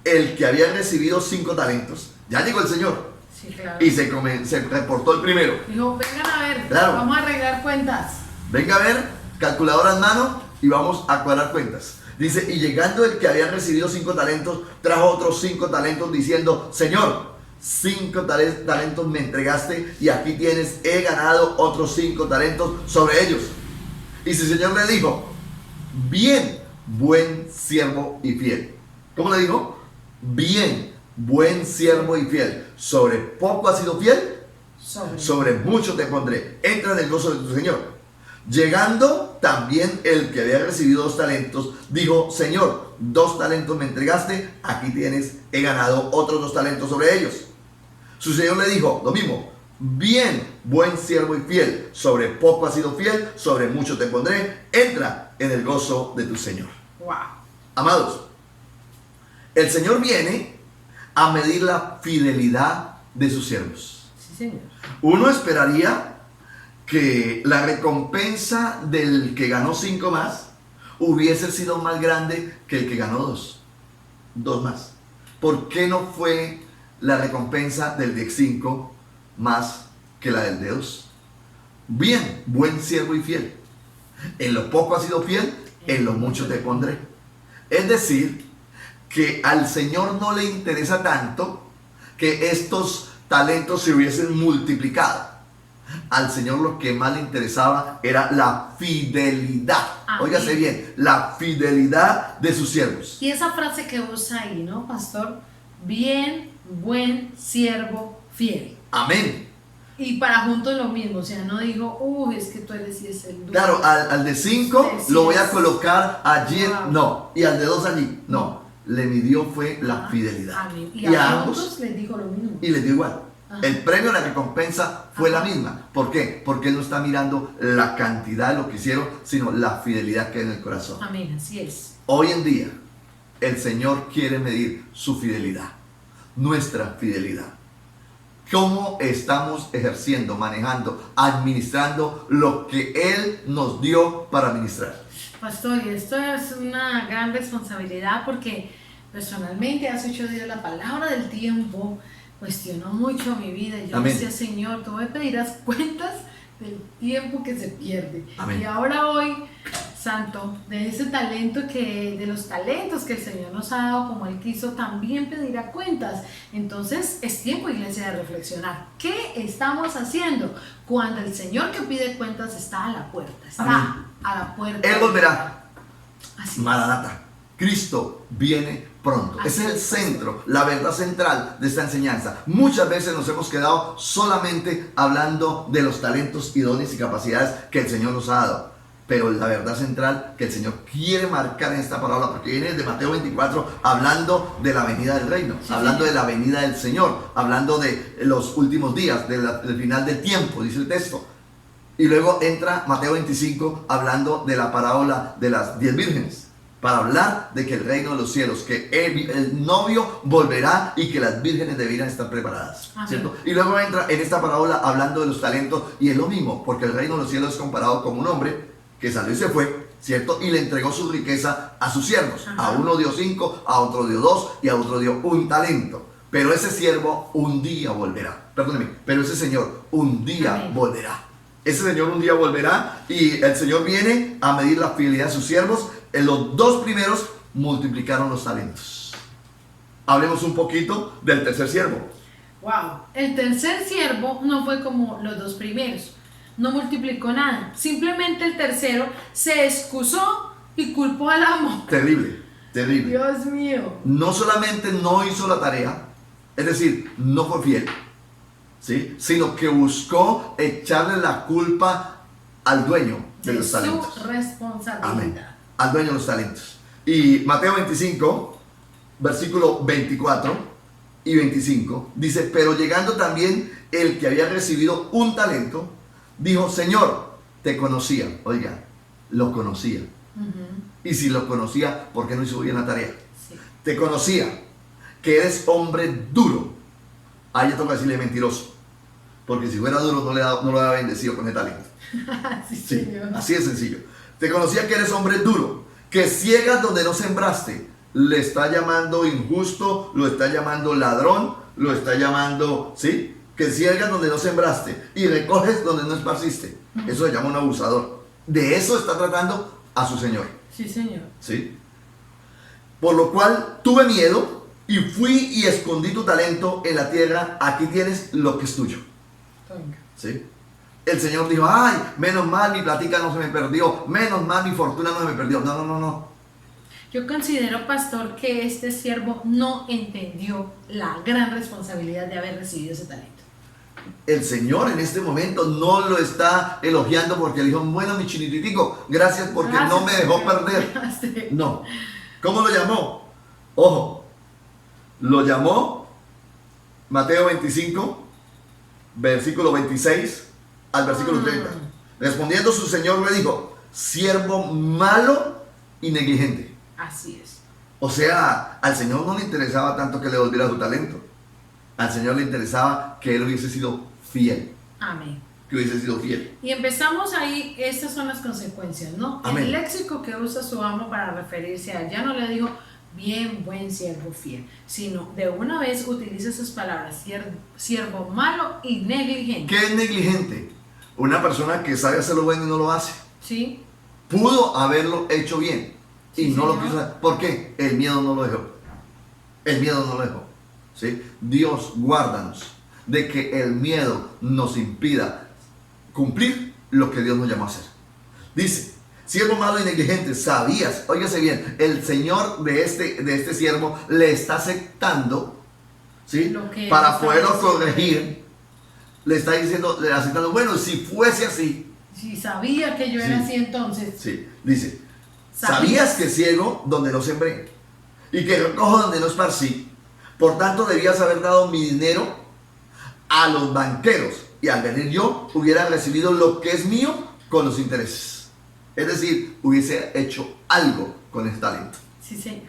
Speaker 3: el que había recibido 5 talentos, ya llegó el Señor
Speaker 2: Sí, claro.
Speaker 3: y se reportó el primero.
Speaker 2: Dijo, vengan a ver,
Speaker 3: Claro.
Speaker 2: vamos a arreglar cuentas.
Speaker 3: Venga a ver, calculadora en mano y vamos a cuadrar cuentas. Dice, y llegando el que había recibido 5 talentos, trajo otros 5 talentos diciendo, Señor, 5 talentos me entregaste y aquí tienes, he ganado otros 5 talentos sobre ellos. Y su Señor le dijo, bien, buen siervo y fiel. ¿Cómo le dijo? Bien, buen siervo y fiel. Sobre poco has sido fiel, sobre mucho te pondré. Entra en el gozo de tu Señor. Llegando también el que había recibido 2 talentos, dijo, Señor, 2 talentos me entregaste, aquí tienes, he ganado otros 2 talentos sobre ellos. Su Señor le dijo lo mismo, bien, buen siervo y fiel, sobre poco has sido fiel, sobre mucho te pondré, entra en el gozo de tu Señor.
Speaker 2: Wow.
Speaker 3: Amados, el Señor viene a medir la fidelidad de sus siervos.
Speaker 2: Sí, Señor.
Speaker 3: Uno esperaría que la recompensa del que ganó 5 más hubiese sido más grande que el que ganó 2 más. ¿Por qué no fue la recompensa del de 5 más que la del de 2? Bien, buen siervo y fiel. En lo poco has sido fiel, en lo mucho te pondré. Es decir, que al Señor no le interesa tanto que estos talentos se hubiesen multiplicado. Al Señor lo que más le interesaba era la fidelidad.
Speaker 2: Amén.
Speaker 3: Óigase bien, la fidelidad de sus siervos.
Speaker 2: Y esa frase que usa ahí, ¿no, pastor? Bien, buen siervo fiel.
Speaker 3: Amén.
Speaker 2: Y para juntos lo mismo, o sea, no dijo, es que tú eres y es el duro.
Speaker 3: Claro, al de 5
Speaker 2: Sí,
Speaker 3: lo voy a
Speaker 2: es.
Speaker 3: colocar allí,
Speaker 2: Wow.
Speaker 3: no. Y al de 2 allí, no. Le midió fue la
Speaker 2: Ajá.
Speaker 3: fidelidad.
Speaker 2: Amén.
Speaker 3: Y
Speaker 2: Y
Speaker 3: a
Speaker 2: a
Speaker 3: ambos,
Speaker 2: juntos les dijo lo mismo.
Speaker 3: y les dio igual.
Speaker 2: Ajá.
Speaker 3: El premio, la recompensa fue
Speaker 2: Ajá.
Speaker 3: la misma. ¿Por qué? Porque él no está mirando la cantidad de lo que hicieron, sino la fidelidad que hay en el corazón.
Speaker 2: Amén, así es.
Speaker 3: Hoy en día, el Señor quiere medir su fidelidad, nuestra fidelidad. ¿Cómo estamos ejerciendo, manejando, administrando lo que Él nos dio para administrar?
Speaker 2: Pastor, y esto es una gran responsabilidad porque personalmente hace 8 días la palabra del tiempo cuestionó mucho mi vida. Y yo
Speaker 3: Amén.
Speaker 2: decía, Señor, tú me pedirás cuentas del tiempo que se pierde.
Speaker 3: Amén.
Speaker 2: Y ahora hoy, Santo, de ese talento de los talentos que el Señor nos ha dado como Él quiso, también pedirá cuentas. Entonces es tiempo, iglesia, de reflexionar. ¿Qué estamos haciendo cuando el Señor que pide cuentas está a la puerta? Está
Speaker 3: Amén.
Speaker 2: a la puerta.
Speaker 3: Él volverá.
Speaker 2: Así es.
Speaker 3: Maranata. Cristo viene pronto.
Speaker 2: Así
Speaker 3: Ese es el
Speaker 2: es,
Speaker 3: centro, la verdad central de esta enseñanza. Muchas veces nos hemos quedado solamente hablando de los talentos y dones y capacidades que el Señor nos ha dado. Pero la verdad central que el Señor quiere marcar en esta palabra, porque viene de Mateo 24 hablando de la venida del reino,
Speaker 2: Sí,
Speaker 3: hablando
Speaker 2: señor.
Speaker 3: de la venida del Señor, hablando de los últimos días, del final del tiempo, dice el texto. Y luego entra Mateo 25 hablando de la parábola de las 10 vírgenes, para hablar de que el reino de los cielos, que el novio volverá y que las vírgenes debieran estar preparadas,
Speaker 2: Amén.
Speaker 3: ¿cierto? Y luego entra en esta parábola hablando de los talentos y es lo mismo, porque el reino de los cielos es comparado con un hombre que salió y se fue, ¿cierto? Y le entregó su riqueza a sus siervos.
Speaker 2: Ajá.
Speaker 3: A uno dio 5, a otro dio 2 y a otro dio 1 talento. Pero ese siervo un día volverá. Perdóneme, pero ese señor un día
Speaker 2: Amén.
Speaker 3: volverá. Ese señor un día volverá y el Señor viene a medir la fidelidad de sus siervos. En los 2 primeros multiplicaron los talentos. Hablemos un poquito del tercer siervo.
Speaker 2: Wow, el tercer siervo no fue como los 2 primeros, no multiplicó nada, simplemente el tercero se excusó y culpó al amo.
Speaker 3: Terrible, terrible.
Speaker 2: Dios mío.
Speaker 3: No solamente no hizo la tarea, es decir, no fue fiel, ¿sí? Sino que buscó echarle la culpa al dueño de los talentos.
Speaker 2: Su responsabilidad.
Speaker 3: Amén. Al dueño de los talentos. Y Mateo 25, versículo 24 y 25, dice, pero llegando también el que había recibido 1 talento, dijo, Señor, te conocía. Oiga, lo conocía. Y si lo conocía, ¿por qué no hizo bien la tarea?
Speaker 2: Sí.
Speaker 3: Te conocía, que eres hombre duro. Ahí ya toca decirle mentiroso. Porque si fuera duro no lo había bendecido con el talento.
Speaker 2: Sí,
Speaker 3: Sí,
Speaker 2: señor.
Speaker 3: así de sencillo. Te conocía que eres hombre duro, que ciegas donde no sembraste. Le está llamando injusto, lo está llamando ladrón, lo está llamando, ¿sí? Que ciegas donde no sembraste y recoges donde no esparciste. Eso se llama un abusador. De eso está tratando a su señor,
Speaker 2: Sí, señor.
Speaker 3: ¿sí? Por lo cual tuve miedo y fui y escondí tu talento en la tierra. Aquí tienes lo que es tuyo,
Speaker 2: Venga.
Speaker 3: ¿sí? El Señor dijo, ay, menos mal mi platica no se me perdió, menos mal mi fortuna no se me perdió. No, no, no, no.
Speaker 2: Yo considero, pastor, que este siervo no entendió la gran responsabilidad de haber recibido ese talento.
Speaker 3: El Señor en este momento no lo está elogiando porque le dijo, bueno, mi chinititico, gracias porque no me dejó perder.
Speaker 2: Sí.
Speaker 3: No. ¿Cómo lo llamó? Ojo, lo llamó Mateo 25, versículo 26 al versículo 30. Respondiendo su Señor le dijo, siervo malo y negligente.
Speaker 2: Así es.
Speaker 3: O sea, al Señor no le interesaba tanto que le devolviera su talento. Al Señor le interesaba que él hubiese sido fiel.
Speaker 2: Amén.
Speaker 3: Que hubiese sido fiel.
Speaker 2: Y empezamos ahí, estas son las consecuencias, ¿no?
Speaker 3: Amén.
Speaker 2: El léxico que usa su amo para referirse a él, ya no le dijo, bien, buen siervo fiel, sino de una vez utiliza esas palabras, siervo malo y negligente.
Speaker 3: ¿Qué es negligente? Una persona que sabe hacer lo bueno y no lo hace.
Speaker 2: ¿Sí?
Speaker 3: Pudo haberlo hecho bien y
Speaker 2: Sí,
Speaker 3: no lo
Speaker 2: señor.
Speaker 3: quiso hacer. ¿Por qué? El miedo no lo dejó. El miedo no lo dejó. ¿Sí? Dios, guárdanos de que el miedo nos impida cumplir lo que Dios nos llamó a hacer. Dice, siervo malo y negligente, sabías, óigase bien, el Señor de este siervo le está aceptando, ¿sí?
Speaker 2: Lo que
Speaker 3: Para
Speaker 2: está
Speaker 3: poderlo
Speaker 2: diciendo.
Speaker 3: corregir, le está diciendo, le está aceptando, bueno, si fuese así,
Speaker 2: Si sabía que yo era
Speaker 3: Sí.
Speaker 2: así entonces.
Speaker 3: sí, dice,
Speaker 2: ¿Sabías?
Speaker 3: sabías que ciego donde no sembré y que recojo donde no esparcí, por tanto debías haber dado mi dinero a los banqueros y al venir yo hubiera recibido lo que es mío con los intereses. Es decir, hubiese hecho algo con el talento.
Speaker 2: Sí, señor.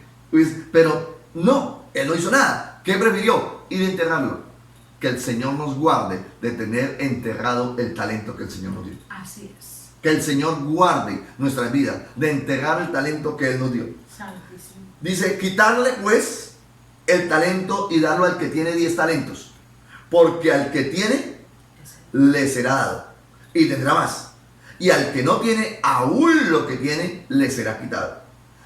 Speaker 3: Pero no, él no hizo nada. ¿Qué prefirió? Ir a enterrarlo. Que el Señor nos guarde de tener enterrado el talento que el Señor nos dio.
Speaker 2: Así es.
Speaker 3: Que el Señor guarde nuestras vidas de enterrar el talento que Él nos dio.
Speaker 2: Santísimo.
Speaker 3: Dice, quitarle pues el talento y darlo al que tiene 10 talentos. Porque al que tiene, le será dado. Y tendrá más. Y al que no tiene, aún lo que tiene, le será quitado.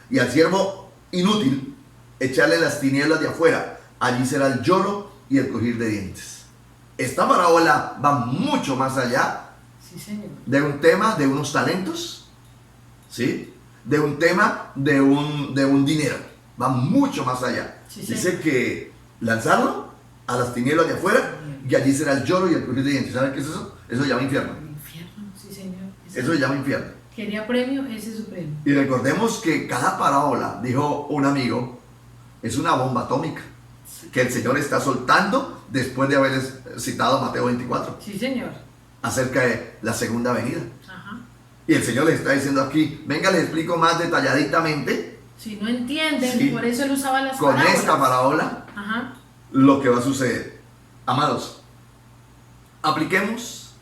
Speaker 3: Y al siervo inútil, echarle las tinieblas de afuera. Allí será el lloro y el crujir de dientes. Esta parábola va mucho más allá
Speaker 2: Sí, señor.
Speaker 3: de un tema de unos talentos, ¿sí? De un tema de un dinero. Va mucho más allá.
Speaker 2: Sí,
Speaker 3: Dice
Speaker 2: señor.
Speaker 3: que lanzarlo a las tinieblas de afuera y allí será el lloro y el crujir de dientes. ¿Saben qué es eso? Eso se llama infierno.
Speaker 2: El infierno, sí, señor.
Speaker 3: Eso se llama infierno.
Speaker 2: Quería premio, ese es su premio.
Speaker 3: Y recordemos que cada parábola, dijo un amigo, es una bomba atómica que el Señor está soltando después de haber citado Mateo 24
Speaker 2: Sí, señor.
Speaker 3: acerca de la segunda venida.
Speaker 2: Ajá.
Speaker 3: Y el Señor les está diciendo aquí, venga, les explico más detalladitamente
Speaker 2: Si no entienden,
Speaker 3: Sí.
Speaker 2: por eso él usaba las
Speaker 3: con
Speaker 2: parábolas.
Speaker 3: esta parábola
Speaker 2: Ajá.
Speaker 3: lo que va a suceder. Amados, apliquemos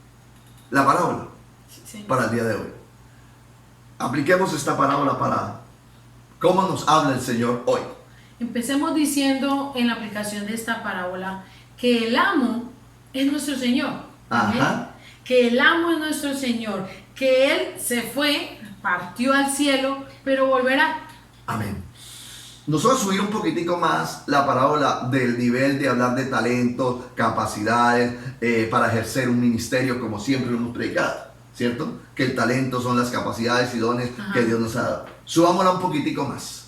Speaker 3: la parábola
Speaker 2: Sí, señor.
Speaker 3: para el día de hoy. Apliquemos esta parábola para cómo nos habla el Señor hoy.
Speaker 2: Empecemos diciendo en la aplicación de esta parábola que el amo es nuestro Señor. Amén.
Speaker 3: Ajá.
Speaker 2: Que el amo es nuestro Señor, que Él se fue, partió al cielo, pero volverá.
Speaker 3: Amén. Nosotros subir un poquitico más la parábola del nivel de hablar de talentos, capacidades para ejercer un ministerio como siempre lo hemos predicado, ¿cierto? Que el talento son las capacidades y dones que Dios nos ha dado. Subámosla un poquitico más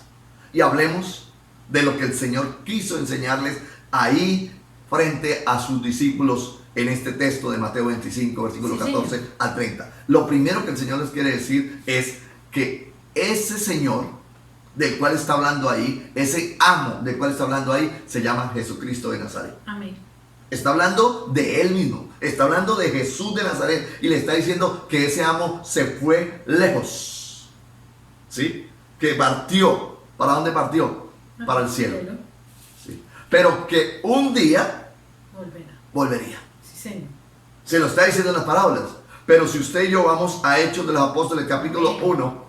Speaker 3: y hablemos de lo que el Señor quiso enseñarles ahí frente a sus discípulos en este texto de Mateo 25, versículo 14 al 30. Lo primero que el Señor les quiere decir es que ese Señor del cual está hablando ahí, ese amo del cual está hablando ahí, se llama Jesucristo de Nazaret.
Speaker 2: Amén.
Speaker 3: Está hablando de Él mismo, está hablando de Jesús de Nazaret y le está diciendo que ese amo se fue lejos, ¿sí? Que partió. ¿Para dónde partió? Para el cielo. ¿Sí? Pero que un día volvería.
Speaker 2: Sí, Señor.
Speaker 3: Se lo está diciendo en las parábolas. Pero si usted y yo vamos a Hechos de los Apóstoles, capítulo 1,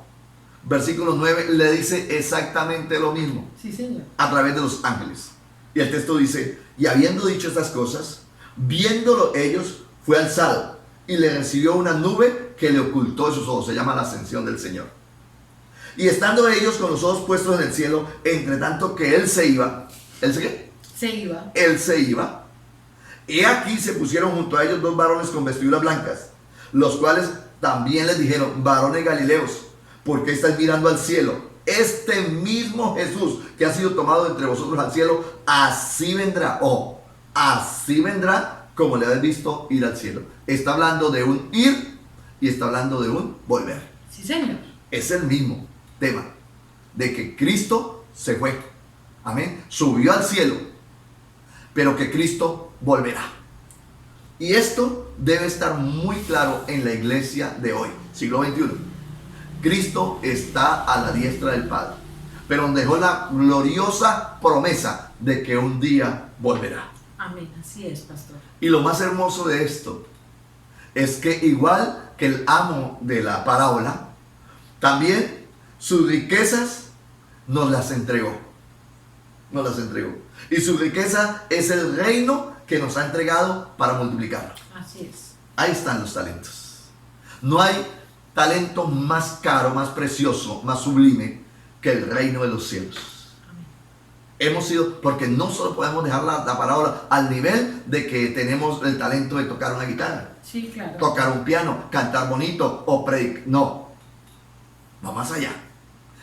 Speaker 3: versículo 9, le dice exactamente lo mismo.
Speaker 2: Sí, Señor.
Speaker 3: A través de los ángeles. Y el texto dice, y habiendo dicho estas cosas, viéndolo ellos, fue alzado y le recibió una nube que le ocultó de sus ojos. Se llama la ascensión del Señor. Y estando ellos con los ojos puestos en el cielo, entre tanto que él se iba, ¿él se qué?
Speaker 2: Se iba.
Speaker 3: Él se iba. Y aquí se pusieron junto a ellos dos varones con vestiduras blancas, los cuales también les dijeron, varones galileos, ¿por qué estáis mirando al cielo? Este mismo Jesús que ha sido tomado entre vosotros al cielo, así vendrá, así vendrá como le habéis visto ir al cielo. Está hablando de un ir y está hablando de un volver.
Speaker 2: Sí, Señor.
Speaker 3: Es el mismo tema de que Cristo se fue, amén, subió al cielo, pero que Cristo volverá. Y esto debe estar muy claro en la iglesia de hoy, siglo XXI. Cristo está a la diestra del Padre, pero dejó la gloriosa promesa de que un día volverá.
Speaker 2: Amén, así es, pastor.
Speaker 3: Y lo más hermoso de esto es que igual que el amo de la parábola, también sus riquezas nos las entregó. Nos las entregó. Y su riqueza es el reino que nos ha entregado para multiplicarlo.
Speaker 2: Así es.
Speaker 3: Ahí están los talentos. No hay talento más caro, más precioso, más sublime que el reino de los cielos.
Speaker 2: Amén.
Speaker 3: Hemos sido, porque no solo podemos dejar la parábola al nivel de que tenemos el talento de tocar una guitarra,
Speaker 2: Sí, claro.
Speaker 3: tocar un piano, cantar bonito o predicar. No, va más allá.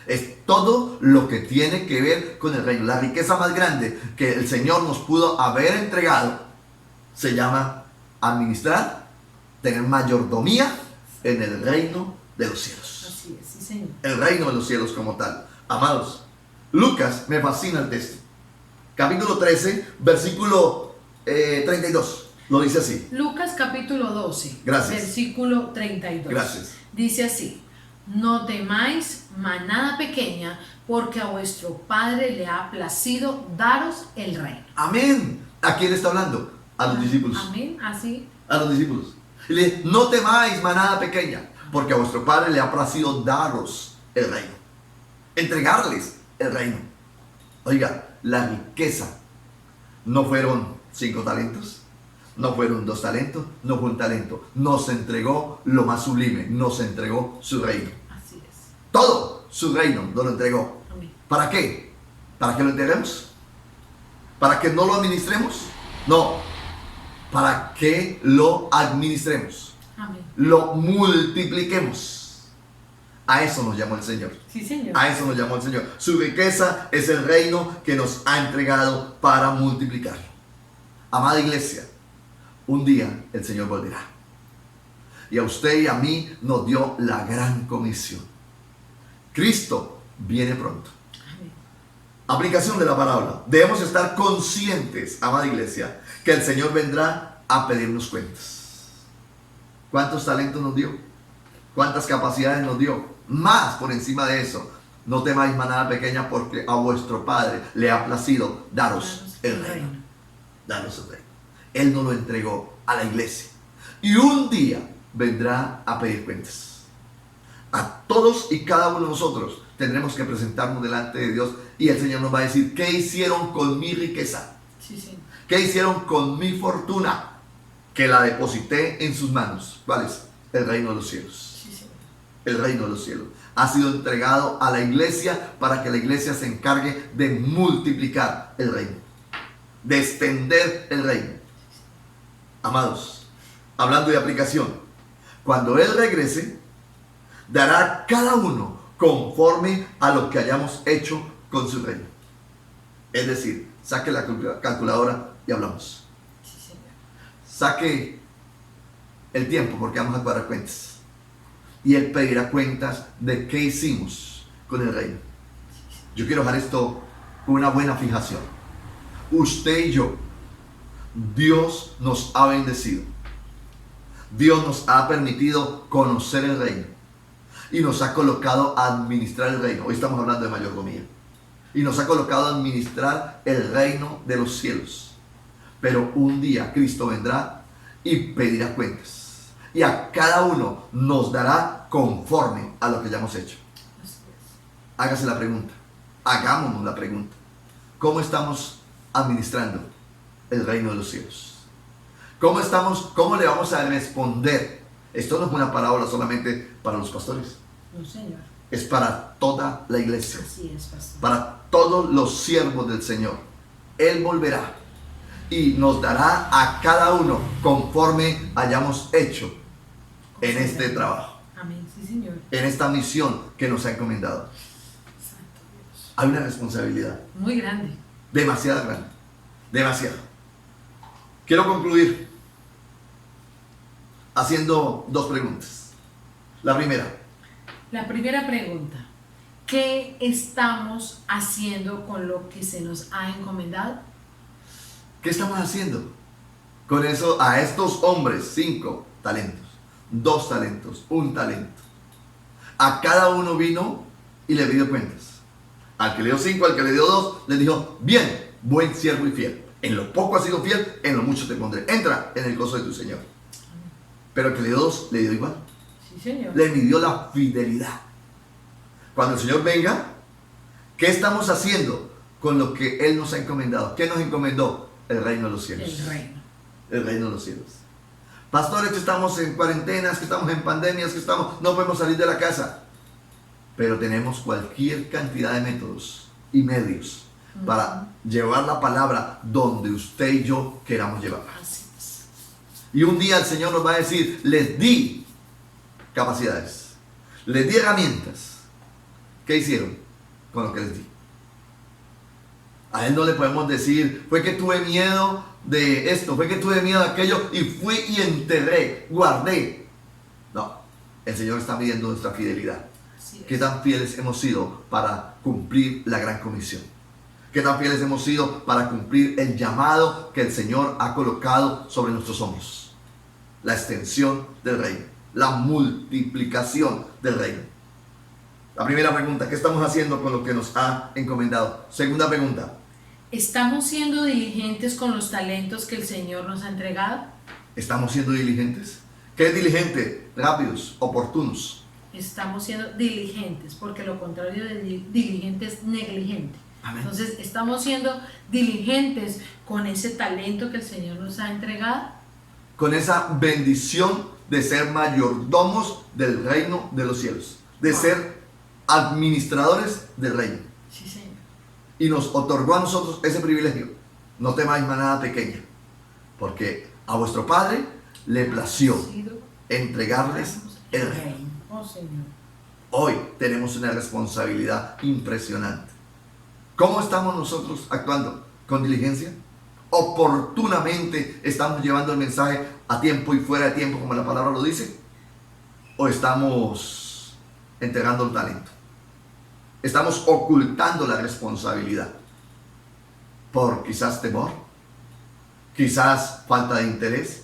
Speaker 3: Es todo lo que tiene que ver con el reino. La riqueza más grande que el Señor nos pudo haber entregado se llama administrar, tener mayordomía en el reino de los cielos.
Speaker 2: Así es, sí, Señor.
Speaker 3: El reino de los cielos como tal. Amados, Lucas, me fascina el texto. Capítulo 13, versículo 32. Lo dice así.
Speaker 2: Lucas capítulo 12.
Speaker 3: Gracias.
Speaker 2: Versículo 32.
Speaker 3: Gracias.
Speaker 2: Dice así. No temáis, manada pequeña, porque a vuestro Padre le ha placido daros el reino.
Speaker 3: Amén. ¿A quién está hablando? A los discípulos.
Speaker 2: Amén, así.
Speaker 3: A los discípulos. Y le dice, no temáis, manada pequeña, porque a vuestro Padre le ha placido daros el reino. Entregarles el reino. Oiga, la riqueza no fueron 5 talentos, no fueron 2 talentos, no fue un talento. Nos entregó lo más sublime, nos entregó su reino.
Speaker 2: Así es.
Speaker 3: Todo su reino nos lo entregó.
Speaker 2: Amén.
Speaker 3: ¿Para qué? ¿Para que lo entreguemos? ¿Para que no lo administremos? No. Para que lo administremos.
Speaker 2: Amén.
Speaker 3: Lo multipliquemos. A eso nos llamó el Señor.
Speaker 2: Sí, Señor.
Speaker 3: A eso nos llamó el Señor. Su riqueza es el reino que nos ha entregado para multiplicarlo. Amada iglesia, un día el Señor volverá. Y a usted y a mí nos dio la gran comisión. Cristo viene pronto.
Speaker 2: Amén.
Speaker 3: Aplicación de la parábola. Debemos estar conscientes, amada iglesia, que el Señor vendrá a pedirnos cuentas. ¿Cuántos talentos nos dio? ¿Cuántas capacidades nos dio? Más por encima de eso. No temáis, manada pequeña, porque a vuestro Padre le ha placido daros el reino. Daros el reino. Él nos lo entregó a la iglesia. Y un día vendrá a pedir cuentas. A todos y cada uno de nosotros tendremos que presentarnos delante de Dios y el Señor nos va a decir, ¿qué hicieron con mi riqueza?
Speaker 2: Sí, Señor.
Speaker 3: ¿Qué hicieron con mi fortuna? Que la deposité en sus manos. ¿Cuál es? El reino de los cielos.
Speaker 2: Sí, Señor.
Speaker 3: El reino de los cielos ha sido entregado a la iglesia para que la iglesia se encargue de multiplicar el reino, de extender el reino. Amados, hablando de aplicación, cuando Él regrese, dará a cada uno conforme a lo que hayamos hecho con su reino. Es decir, saque la calculadora y hablamos.
Speaker 2: Sí, Señor.
Speaker 3: Saque el tiempo porque vamos a cuadrar cuentas. Y Él pedirá cuentas de qué hicimos con el reino. Yo quiero dejar esto con una buena fijación. Usted y yo, Dios nos ha bendecido. Dios nos ha permitido conocer el reino. Y nos ha colocado a administrar el reino. Hoy estamos hablando de mayordomía. Y nos ha colocado a administrar el reino de los cielos. Pero un día Cristo vendrá y pedirá cuentas. Y a cada uno nos dará conforme a lo que hayamos hecho. Hágase la pregunta. Hagámonos la pregunta. ¿Cómo estamos administrando el reino de los cielos? ¿Cómo le vamos a responder? Esto no es una parábola solamente para los pastores.
Speaker 2: No, Señor.
Speaker 3: Es para toda la iglesia.
Speaker 2: Así es, pastor.
Speaker 3: Para todos los siervos del Señor. Él volverá y nos dará a cada uno conforme hayamos hecho en este trabajo,
Speaker 2: Amén, sí, Señor.
Speaker 3: en esta misión que nos ha encomendado.
Speaker 2: Santo Dios.
Speaker 3: Hay una responsabilidad
Speaker 2: Muy grande.
Speaker 3: demasiado grande, demasiado. Quiero concluir haciendo dos preguntas. La primera
Speaker 2: pregunta. ¿Qué estamos haciendo con lo que se nos ha encomendado?
Speaker 3: ¿qué estamos haciendo con eso a estos hombres? 5 talentos, 2 talentos, 1 talento. A cada uno vino y le pidió cuentas. Al que le dio 5, al que le dio 2, le dijo, bien, buen siervo y fiel. En lo poco has sido fiel, en lo mucho te pondré. Entra en el gozo de tu Señor. Pero el que le dio 2, le dio igual.
Speaker 2: Sí, Señor.
Speaker 3: Le midió la fidelidad. Cuando el Señor venga, ¿qué estamos haciendo con lo que Él nos ha encomendado? ¿Qué nos encomendó? El reino de los cielos.
Speaker 2: El reino.
Speaker 3: El reino de los cielos. Pastores, que estamos en cuarentenas, que estamos en pandemias, no podemos salir de la casa. Pero tenemos cualquier cantidad de métodos y medios para llevar la palabra donde usted y yo queramos llevarla.
Speaker 2: Así es.
Speaker 3: Y un día el Señor nos va a decir, les di capacidades, les di herramientas. ¿Qué hicieron con lo que les di? A Él no le podemos decir, fue que tuve miedo de esto, fue que tuve miedo de aquello y fui y enterré, guardé. No, el Señor está midiendo nuestra fidelidad.
Speaker 2: Así es.
Speaker 3: ¿Qué tan fieles hemos sido para cumplir la gran comisión? ¿Qué tan fieles hemos sido para cumplir el llamado que el Señor ha colocado sobre nuestros hombros? La extensión del reino, la multiplicación del reino. La primera pregunta, ¿qué estamos haciendo con lo que nos ha encomendado? Segunda pregunta,
Speaker 2: ¿estamos siendo diligentes con los talentos que el Señor nos ha entregado?
Speaker 3: ¿estamos siendo diligentes? ¿Qué es diligente? Rápidos, oportunos.
Speaker 2: Estamos siendo diligentes, porque lo contrario de diligente es negligente.
Speaker 3: Amén.
Speaker 2: Entonces, ¿estamos siendo diligentes con ese talento que el Señor nos ha entregado?
Speaker 3: Con esa bendición de ser mayordomos del reino de los cielos, de ser administradores del reino.
Speaker 2: Sí, Señor.
Speaker 3: Y nos otorgó a nosotros ese privilegio. No temáis manada pequeña, porque a vuestro Padre le plació entregarles el reino.
Speaker 2: Oh, Señor.
Speaker 3: Hoy tenemos una responsabilidad impresionante. ¿Cómo estamos nosotros actuando? ¿Con diligencia? ¿Oportunamente estamos llevando el mensaje a tiempo y fuera de tiempo, como la palabra lo dice? ¿O estamos entregando el talento? Estamos ocultando la responsabilidad por quizás temor, quizás falta de interés.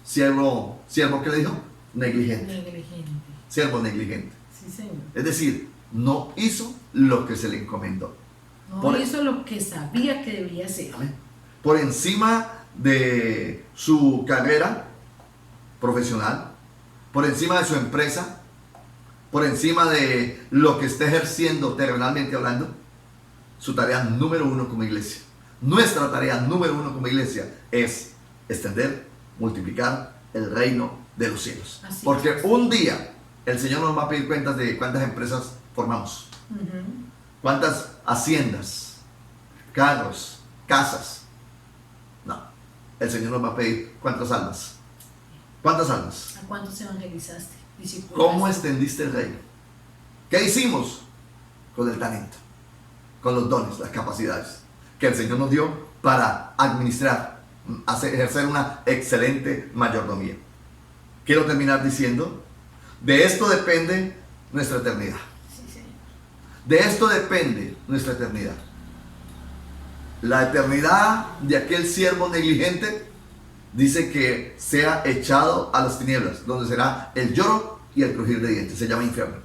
Speaker 3: Siervo, ¿qué le dijo? Negligente.
Speaker 2: Negligente.
Speaker 3: Siervo negligente.
Speaker 2: Sí, Señor.
Speaker 3: Es decir, no hizo lo que se le encomendó.
Speaker 2: No hizo lo que sabía que debía hacer.
Speaker 3: Amén. Por encima de su carrera profesional, por encima de su empresa, por encima de lo que esté ejerciendo terrenalmente hablando, su tarea número uno como iglesia, nuestra tarea número uno como iglesia es extender, multiplicar el reino de los cielos.
Speaker 2: Así
Speaker 3: Porque
Speaker 2: es.
Speaker 3: un día el Señor nos va a pedir cuentas de cuántas empresas formamos, cuántas haciendas, carros, casas. No, el Señor nos va a pedir cuántas almas. ¿Cuántas almas?
Speaker 2: ¿A cuántos evangelizaste? Discipulaste.
Speaker 3: ¿Cómo extendiste el reino? ¿Qué hicimos? Con el talento, con los dones, las capacidades que el Señor nos dio para administrar, ejercer una excelente mayordomía. Quiero terminar diciendo, de esto depende nuestra eternidad.
Speaker 2: Sí, Señor.
Speaker 3: De esto depende nuestra eternidad. La eternidad de aquel siervo negligente dice que sea echado a las tinieblas, donde será el lloro y el crujir de dientes. Se llama infierno.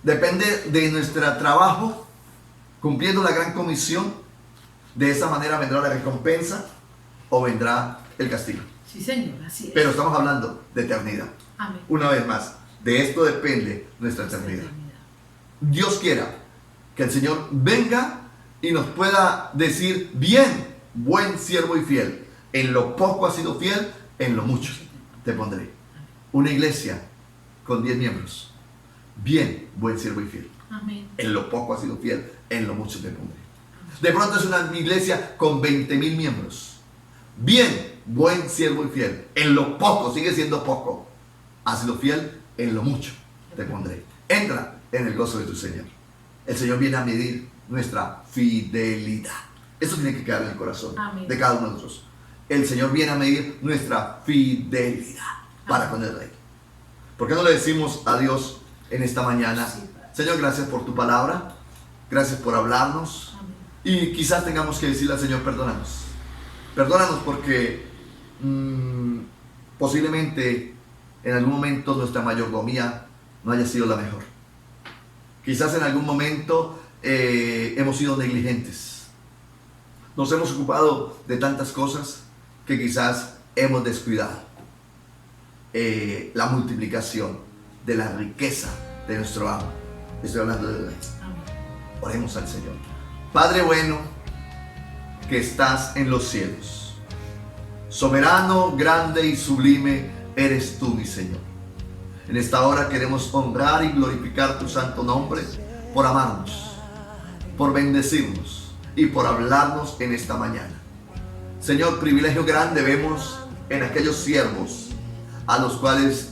Speaker 3: Depende de nuestro trabajo, cumpliendo la gran comisión. De esa manera vendrá la recompensa o vendrá el castigo.
Speaker 2: Sí, Señor, así es.
Speaker 3: Pero estamos hablando de eternidad.
Speaker 2: Amén.
Speaker 3: Una vez más, de esto depende nuestra eternidad. Dios quiera que el Señor venga y nos pueda decir, bien, buen siervo y fiel, en lo poco has sido fiel, en lo mucho te pondré. Una iglesia con 10 miembros, bien, buen siervo y fiel,
Speaker 2: Amén.
Speaker 3: en lo poco has sido fiel, en lo mucho te pondré. De pronto es una iglesia con 20,000 miembros, bien, buen siervo y fiel, en lo poco, sigue siendo poco, has sido fiel, en lo mucho te pondré. Entra en el gozo de tu Señor. El Señor viene a medir nuestra fidelidad. Eso tiene que quedar en el corazón
Speaker 2: Amén.
Speaker 3: de cada uno de nosotros. El Señor viene a medir nuestra fidelidad para con el Rey. ¿Por qué no le decimos a Dios en esta mañana?
Speaker 2: Sí, Padre.
Speaker 3: Señor, gracias por tu palabra, gracias por hablarnos.
Speaker 2: Amén.
Speaker 3: Y quizás tengamos que decirle al Señor, perdónanos. Perdónanos porque posiblemente en algún momento nuestra mayordomía no haya sido la mejor. Quizás en algún momento hemos sido negligentes. Nos hemos ocupado de tantas cosas que quizás hemos descuidado la multiplicación de la riqueza de nuestro amo. Estoy hablando de Rey.
Speaker 2: Amén.
Speaker 3: Oremos al Señor. Padre bueno, que estás en los cielos, soberano, grande y sublime eres tú, mi Señor. En esta hora queremos honrar y glorificar tu santo nombre por amarnos, por bendecirnos y por hablarnos en esta mañana. Señor, privilegio grande vemos en aquellos siervos a los cuales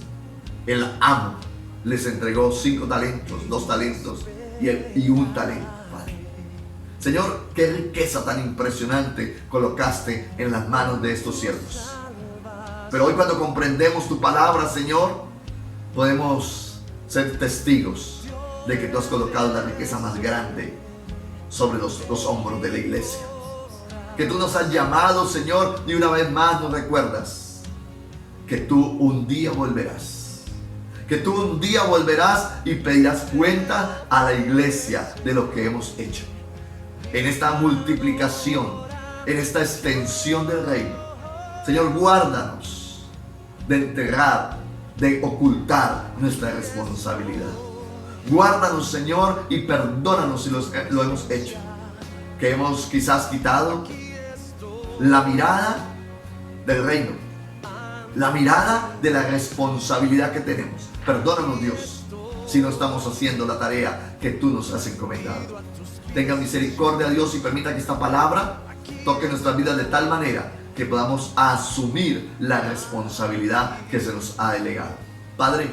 Speaker 3: el amo les entregó 5 talentos, 2 talentos y 1 talento, Padre. Señor, qué riqueza tan impresionante colocaste en las manos de estos siervos. Pero hoy, cuando comprendemos tu palabra, Señor, podemos ser testigos de que tú has colocado la riqueza más grande sobre los hombros de la iglesia. Que tú nos has llamado, Señor, y una vez más nos recuerdas que tú un día volverás. Que tú un día volverás y pedirás cuenta a la iglesia de lo que hemos hecho. En esta multiplicación, en esta extensión del reino. Señor, guárdanos de enterrar, de ocultar nuestra responsabilidad. Guárdanos, Señor, y perdónanos si lo hemos hecho. Que hemos quizás quitado la mirada del reino, la mirada de la responsabilidad que tenemos. Perdónanos, Dios, si no estamos haciendo la tarea que tú nos has encomendado. Tenga misericordia, Dios, y permita que esta palabra toque nuestras vidas de tal manera que podamos asumir la responsabilidad que se nos ha delegado. Padre,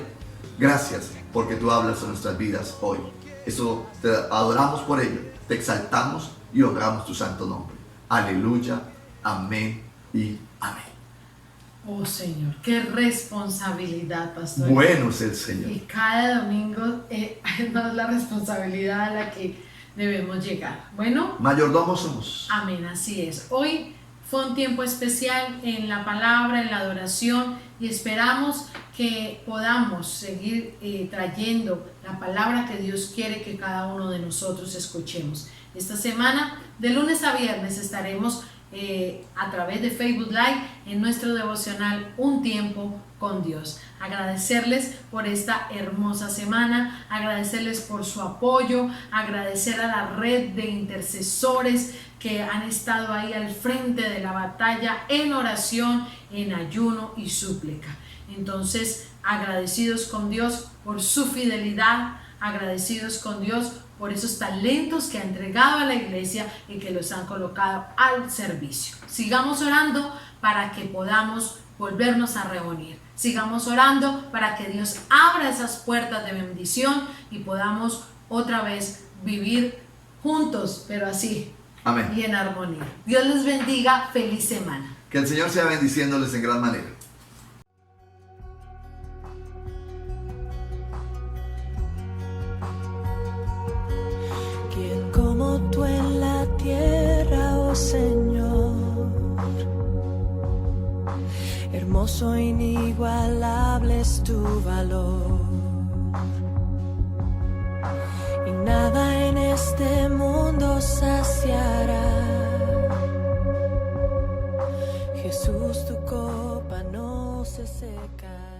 Speaker 3: gracias porque tú hablas en nuestras vidas hoy. Eso te adoramos por ello, te exaltamos y honramos tu santo nombre. Aleluya, amén y amén.
Speaker 2: Oh Señor, qué responsabilidad, pastor.
Speaker 3: Bueno es el Señor.
Speaker 2: Y cada domingo es la responsabilidad a la que debemos llegar. Bueno,
Speaker 3: Mayordomos somos.
Speaker 2: amén, así es. Hoy fue un tiempo especial en la palabra, en la adoración, y esperamos que podamos seguir trayendo la palabra que Dios quiere que cada uno de nosotros escuchemos. Esta semana, de lunes a viernes, estaremos a través de Facebook Live en nuestro devocional Un Tiempo con Dios. Agradecerles por esta hermosa semana, agradecerles por su apoyo, agradecer a la red de intercesores que han estado ahí al frente de la batalla en oración, en ayuno y súplica. Entonces, agradecidos con Dios por su fidelidad, agradecidos con Dios por esos talentos que ha entregado a la iglesia y que los han colocado al servicio. Sigamos orando para que podamos volvernos a reunir. Sigamos orando para que Dios abra esas puertas de bendición y podamos otra vez vivir juntos, pero así.
Speaker 3: Amén.
Speaker 2: Y en armonía. Dios les bendiga. Feliz semana.
Speaker 3: Que el Señor sea bendiciéndoles en gran manera.
Speaker 1: ¿Quién como tú en la tierra, oh Señor? Hermoso, inigualable es tu valor. Y nada en este mundo saciará. Jesús, tu copa no se secará.